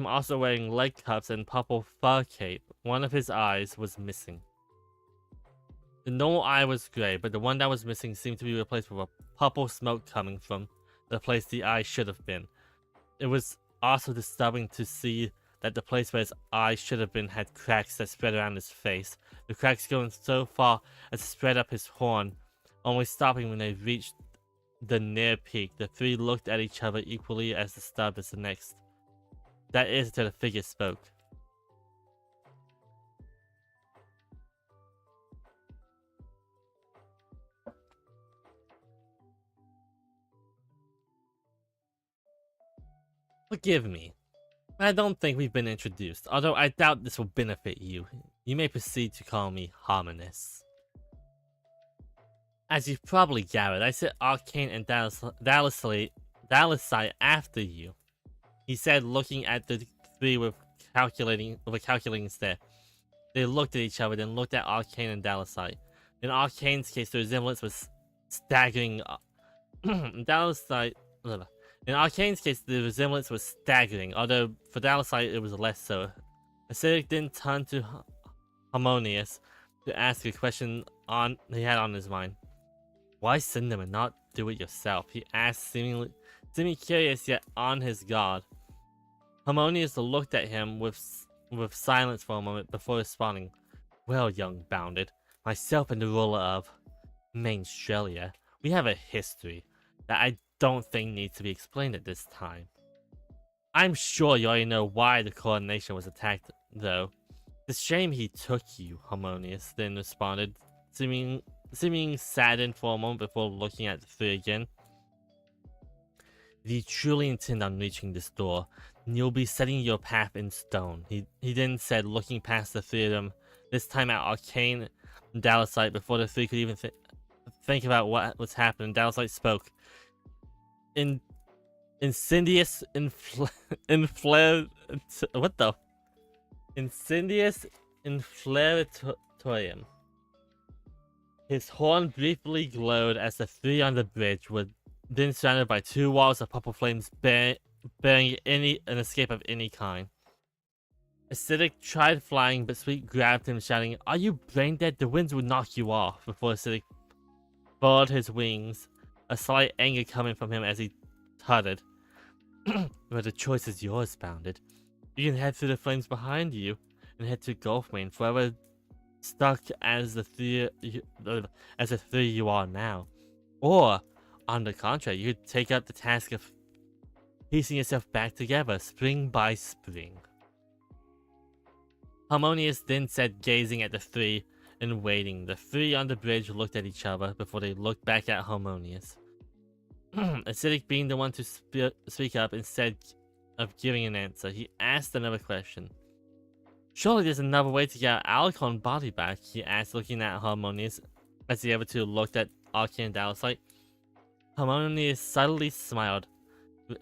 also wearing leg cuffs and purple fur cape. One of his eyes was missing. The normal eye was gray, but the one that was missing seemed to be replaced with a purple smoke coming from the place the eye should have been. It was also disturbing to see that the place where his eye should have been had cracks that spread around his face, the cracks going so far as to spread up his horn, only stopping when they reached the near peak. The three looked at each other equally as disturbed as the next. That is until the figure spoke. Forgive me. I don't think we've been introduced, although I doubt this will benefit you. You may proceed to call me Harmonious. As you've probably gathered, I said Arcane and Dalisite after you, he said, looking at the three with a calculating stare. They looked at each other, then looked at Arcane and Dalisite. In Arcane's case, the resemblance was staggering. In Arcane's case, the resemblance was staggering, although for Dalisite it was less so. Acidic then turned to Harmonious to ask a question he had on his mind. Why send them and not do it yourself? He asked, seeming curious yet on his guard. Harmonious looked at him with silence for a moment before responding. Well, young Bounded, myself and the ruler of Mainstrelia, we have a history that I don't think needs to be explained at this time. I'm sure you already know why the coordination was attacked, though. It's a shame he took you, Harmonious then responded, seeming saddened for a moment before looking at the three again. If you truly intend on reaching this door, then you'll be setting your path in stone, he then said, looking past the three of them, this time at Arcane and Dalisite before the three could even think about what was happening. Dalisite spoke. Incendious Inflatorium. His horn briefly glowed as the three on the bridge were then surrounded by two walls of purple flames bearing an escape of any kind. Acidic tried flying, but Sweet grabbed him, shouting, "Are you brain dead? The winds will knock you off," before Acidic followed his wings, a slight anger coming from him as he tutted. But the choice is yours, Bounded. You can head through the flames behind you and head to Gulfmane, forever stuck as the three you are now. Or, on the contrary, you could take up the task of piecing yourself back together, spring by spring. Harmonious then said, gazing at the three and waiting. The three on the bridge looked at each other before they looked back at Harmonious. Acidic being the one to speak up instead of giving an answer, he asked another question. Surely there's another way to get our Alicon body back, he asked, looking at Harmonious as the other two looked at Arcane and Dalisite. Harmonious subtly smiled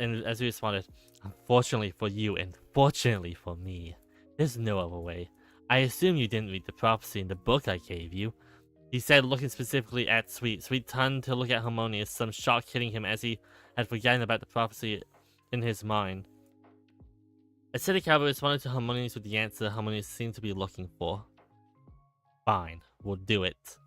and as he responded, "Unfortunately for you and fortunately for me, there's no other way. I assume you didn't read the prophecy in the book I gave you," he said, looking specifically at Sweet. Sweet turned to look at Harmonious, some shock hitting him as he had forgotten about the prophecy in his mind. Acidic, however, responded to Harmonious with the answer Harmonious seemed to be looking for. Fine, we'll do it.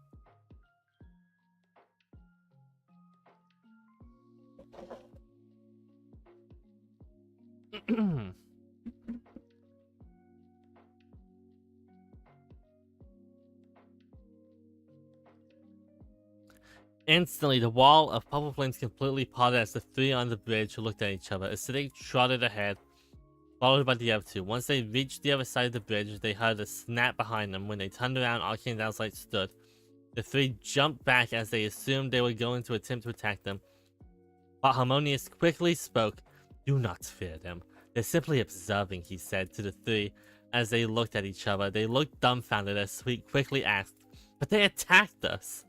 Instantly, the wall of purple flames completely parted as the three on the bridge looked at each other. Acidic trotted ahead, followed by the other two. Once they reached the other side of the bridge, they heard a snap behind them. When they turned around, Arcane Dalsite stood. The three jumped back as they assumed they were going to attempt to attack them. But Harmonious quickly spoke. Do not fear them. They're simply observing, he said to the three as they looked at each other. They looked dumbfounded as Sweet quickly asked, but they attacked us.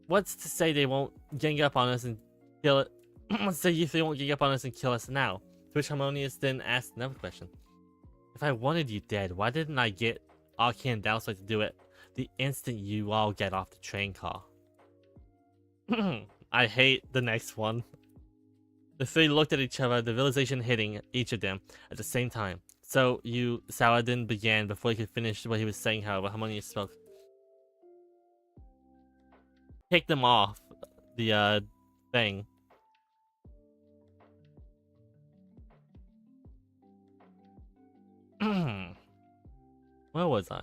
What's to say they won't gang up on us and kill it? What's to say you three won't gang up on us and kill us now? To which Harmonious then asked another question. If I wanted you dead, why didn't I get Arcane Dalsite to do it the instant you all get off the train car? I hate the next one. The three looked at each other, the realization hitting each of them at the same time. So Saladin began before he could finish what he was saying, however, Harmonious spoke. Take them off the thing. Where was I?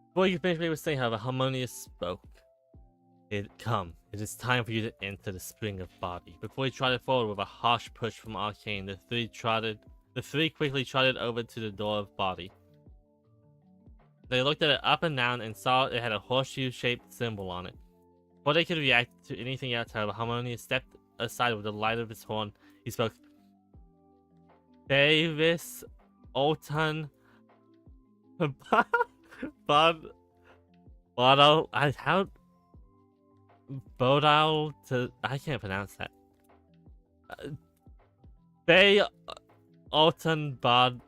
Before you could finish what he was saying, however, Harmonious spoke. It is time for you to enter the Spring of Body. Before he trotted forward with a harsh push from Arcane, the three quickly trotted over to the door of Body. They looked at it up and down and saw it had a horseshoe-shaped symbol on it. Before they could react to anything else, however, Harmonious stepped aside with the light of his horn. He spoke. Davis, Olton, Bodal to I can't pronounce that. Bay Alton Bod.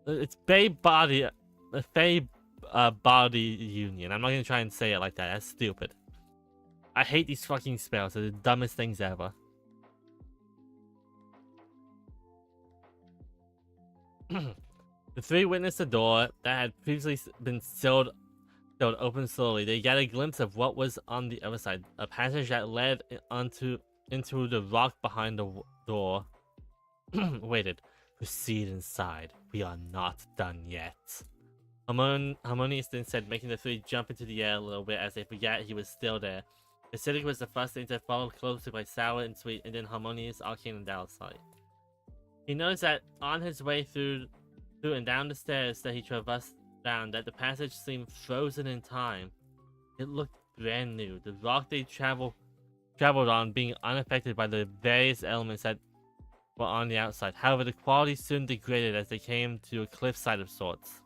It's Bay Body. Bay Body Union. I'm not gonna try and say it like that. That's stupid. I hate these fucking spells. They're the dumbest things ever. The three witnessed the door that had previously been sealed open slowly. They got a glimpse of what was on the other side, a passage that led into the rock behind the door. Waited. Proceed inside. We are not done yet. Harmonious then said, making the three jump into the air a little bit as they forgot he was still there. Acidic was the first thing to follow closely by Sour and Sweet, and then Harmonious, Arcane, and Dalsite. He noticed that on his way through and down the stairs that he traversed down, that the passage seemed frozen in time. It looked brand new, the rock they traveled on being unaffected by the various elements that were on the outside. However, the quality soon degraded as they came to a cliffside of sorts.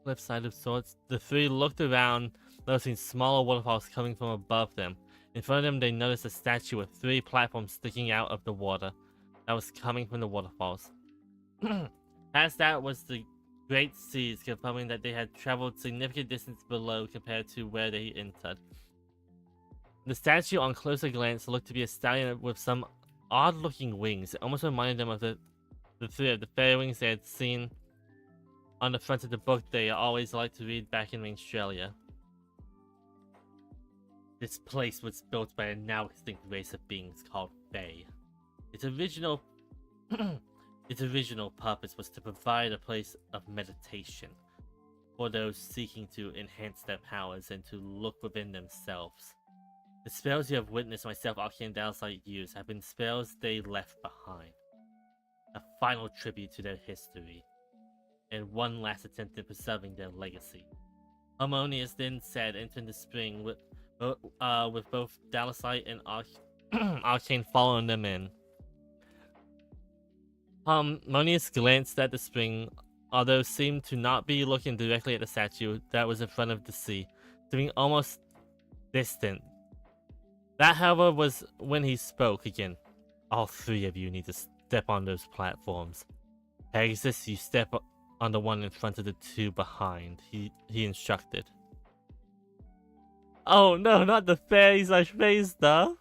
Cliffside of sorts. The three looked around, noticing smaller waterfalls coming from above them. In front of them, they noticed a statue with 3 platforms sticking out of the water that was coming from the waterfalls. Past that was the great seas, confirming that they had traveled significant distance below compared to where they entered. The statue, on closer glance, looked to be a stallion with some odd-looking wings. It almost reminded them of the three of the fairy wings they had seen on the front of the book they always liked to read back in Australia. This place was built by a now extinct race of beings called Fae. Its original purpose was to provide a place of meditation for those seeking to enhance their powers and to look within themselves. The spells you have witnessed myself, Arcane Dalsite, use have been spells they left behind. A final tribute to their history, and one last attempt at preserving their legacy. Harmonious then said, entering the spring with both Dalsite and Arcane following them in. Harmonious glanced at the spring, although seemed to not be looking directly at the statue that was in front of the sea, seeming almost distant. That, however, was when he spoke again. All 3 of you need to step on those platforms. Pegasus, you step on the one in front of the 2 behind, he instructed. Oh no, not the fairy/face stuff.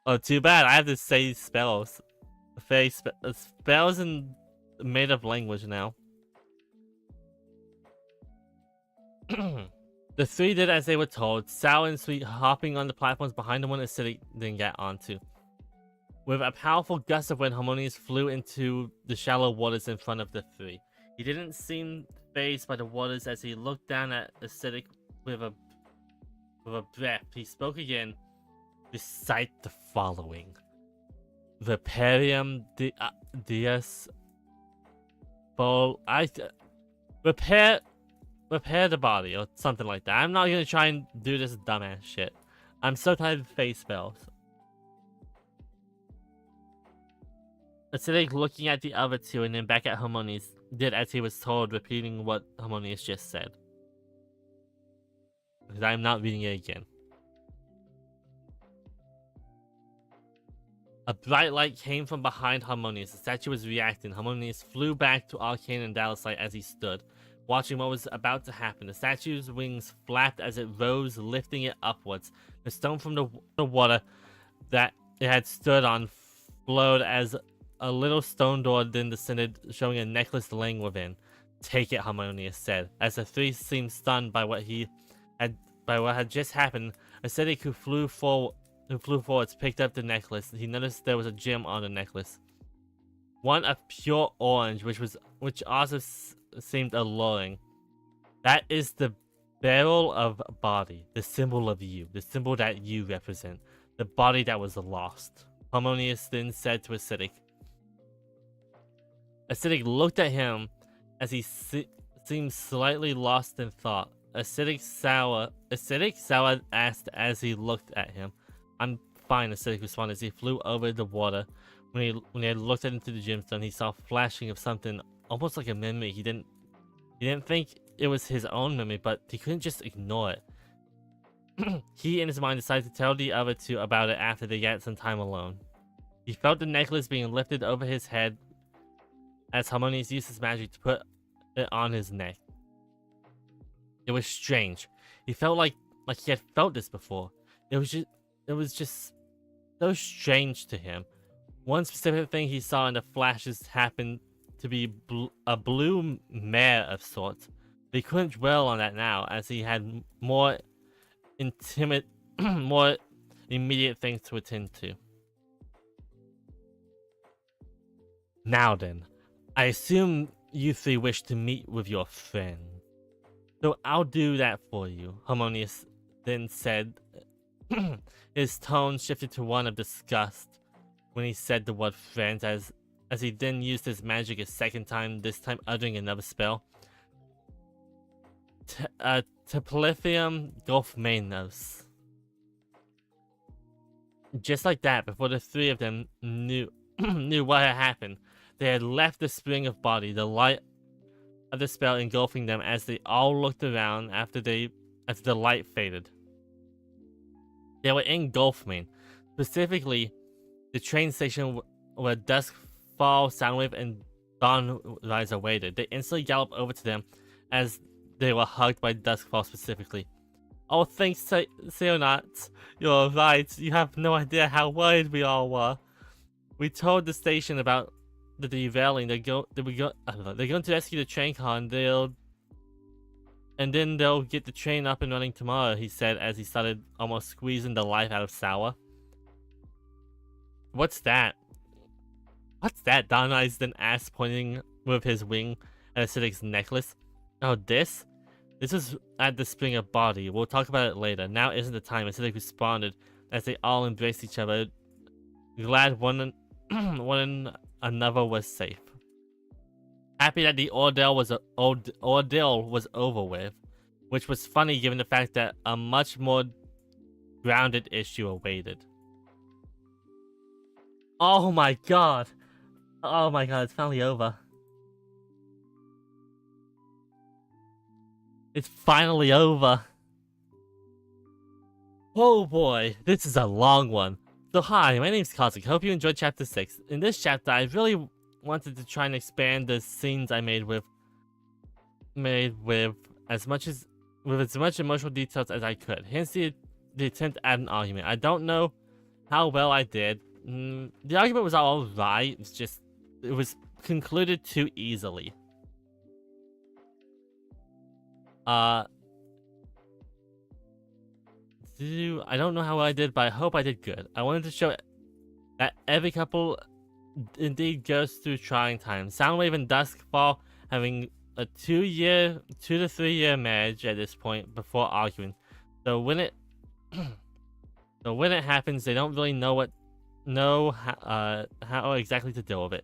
Oh, too bad. I have to say spells. Spells in made-up language now. The 3 did as they were told, Sour and Sweet hopping on the platforms behind the one Acidic didn't get onto. With a powerful gust of wind, Harmonious flew into the shallow waters in front of the 3. He didn't seem fazed by the waters as he looked down at Acidic with a breath, he spoke again. Recite the following: Reparium dias. Repair the body or something like that. I'm not gonna try and do this dumbass shit. I'm so tired of face spells. Acidic looking at the other two and then back at Harmonious did as he was told, repeating what Harmonious just said. Because I'm not reading it again. A bright light came from behind Harmonious. The statue was reacting. Harmonious flew back to Arcane and Dallasite as he stood, watching what was about to happen. The statue's wings flapped as it rose, lifting it upwards. The stone from the water that it had stood on flowed as a little stone door then descended, showing a necklace laying within. Take it, Harmonious said, as the three seemed stunned by what had just happened. Acidic, who flew forwards, picked up the necklace. He noticed there was a gem on the necklace, one of pure orange, which also seemed alluring. That is the barrel of body, the symbol of you, the symbol that you represent, the body that was lost. Harmonious then said to Acidic. Acidic looked at him as he seemed slightly lost in thought. Acidic Sour asked as he looked at him. I'm fine, Acidic responded as he flew over the water. When he had looked into the gemstone, he saw flashing of something almost like a memory. He didn't think it was his own memory, but he couldn't just ignore it. He, in his mind, decided to tell the other two about it after they got some time alone. He felt the necklace being lifted over his head as Harmonious used his magic to put it on his neck. It was strange. He felt like he had felt this before. It was just so strange to him. One specific thing he saw in the flashes happened to be a blue mare of sorts. But he couldn't dwell on that now, as he had more more immediate things to attend to. Now then, I assume you three wish to meet with your friend. So I'll do that for you, Harmonious then said. His tone shifted to one of disgust when he said the word friends, as he then used his magic a second time, this time uttering another spell. Teplithium Golfmanos. Just like that, before the three of them knew what had happened, they had left the spring of body, the light of the spell engulfing them as they all looked around after the light faded. They were in Golfmane, specifically the train station where Duskfall, Soundwave, and Dawnrise awaited. They instantly galloped over to them as they were hugged by Duskfall specifically. Oh, thanks, Xeonauts. You're right. You have no idea how worried we all were. We told the station about the derailing. They're going to rescue the train car, and then they'll get the train up and running tomorrow, he said as he started almost squeezing the life out of Sour. What's that? What's that? Dawnrise then asked, pointing with his wing at Acidic's necklace. Oh, this? This is at the spring of body. We'll talk about it later. Now isn't the time, Acidic responded as they all embraced each other, glad one another was safe. Happy that the ordeal was over with, which was funny given the fact that a much more grounded issue awaited. Oh my god! Oh my god, it's finally over. It's finally over. Oh boy, this is a long one. So hi, my name's Cosmic. Hope you enjoyed chapter 6. In this chapter, I really wanted to try and expand the scenes I made with as much emotional details as I could. Hence the attempt at an argument. I don't know how well I did. The argument was alright. It's just it was concluded too easily. I don't know how I did, but I hope I did good. I wanted to show that every couple indeed goes through trying times. Soundwave and Duskfall having a 2 to 3 year marriage at this point before arguing. So when it happens, they don't really know how exactly to deal with it.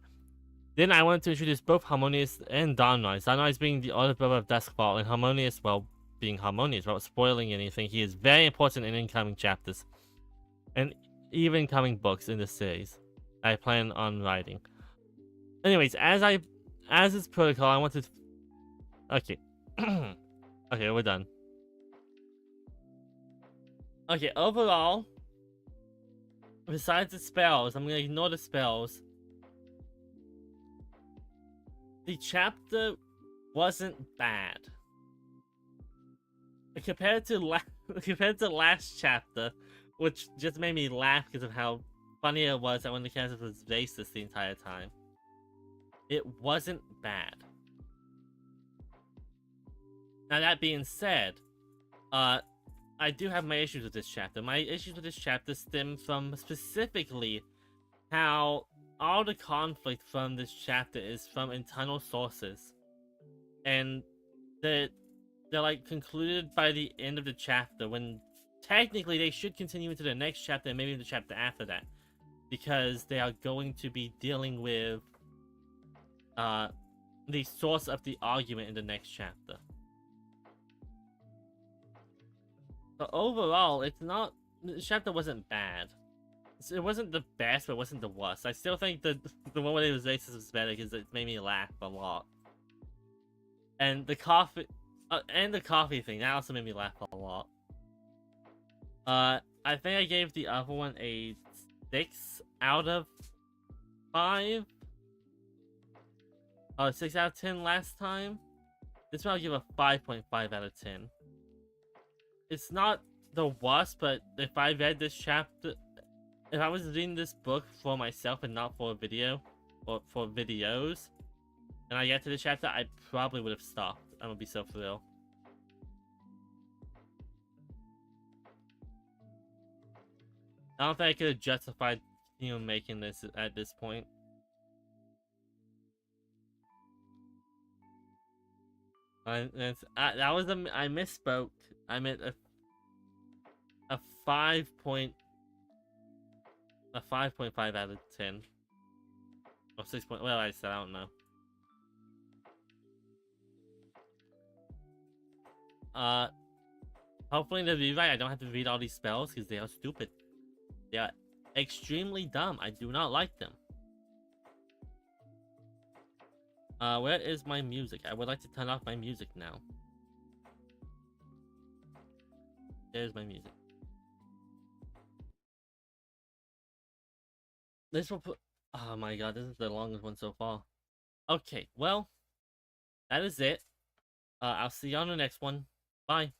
Then I wanted to introduce both Harmonious and Donrise. Donrise being the older brother of Duskfall, and Harmonious, well, being Harmonious without spoiling anything. He is very important in incoming chapters and even coming books in the series I plan on writing. Anyways, as is protocol, I wanted. Okay, okay, we're done. Okay, overall, besides the spells, I'm gonna ignore the spells. The chapter wasn't bad. Compared to last chapter, which just made me laugh because of how funny it was that when the character was racist the entire time. It wasn't bad. Now that being said, I do have my issues with this chapter. My issues with this chapter stem from specifically how all the conflict from this chapter is from internal sources, and they're like concluded by the end of the chapter, when technically they should continue into the next chapter and maybe the chapter after that, because they are going to be dealing with the source of the argument in the next chapter. But overall, the chapter wasn't bad. It wasn't the best, but it wasn't the worst. I still think that the one where it was racist was better because it made me laugh a lot. And the coffee thing, that also made me laugh a lot. I think I gave the other one a 6 out of 5. 6 out of 10 last time. This one I'll give a 5.5 out of 10. It's not the worst, but if I read this chapter, if I was reading this book for myself and not for a video, or for videos, and I get to the chapter, I probably would have stopped. I'm gonna be so for real. I don't think I could have justified, making this at this point. I misspoke. I meant a 5.5 out of 10. Or 6. Well, I said, I don't know. Hopefully in the rewrite I don't have to read all these spells because they are stupid. They are extremely dumb. I do not like them. Where is my music? I would like to turn off my music now. There's my music. This will put... Oh my god, this is the longest one so far. Okay, well, that is it. I'll see you on the next one. Bye.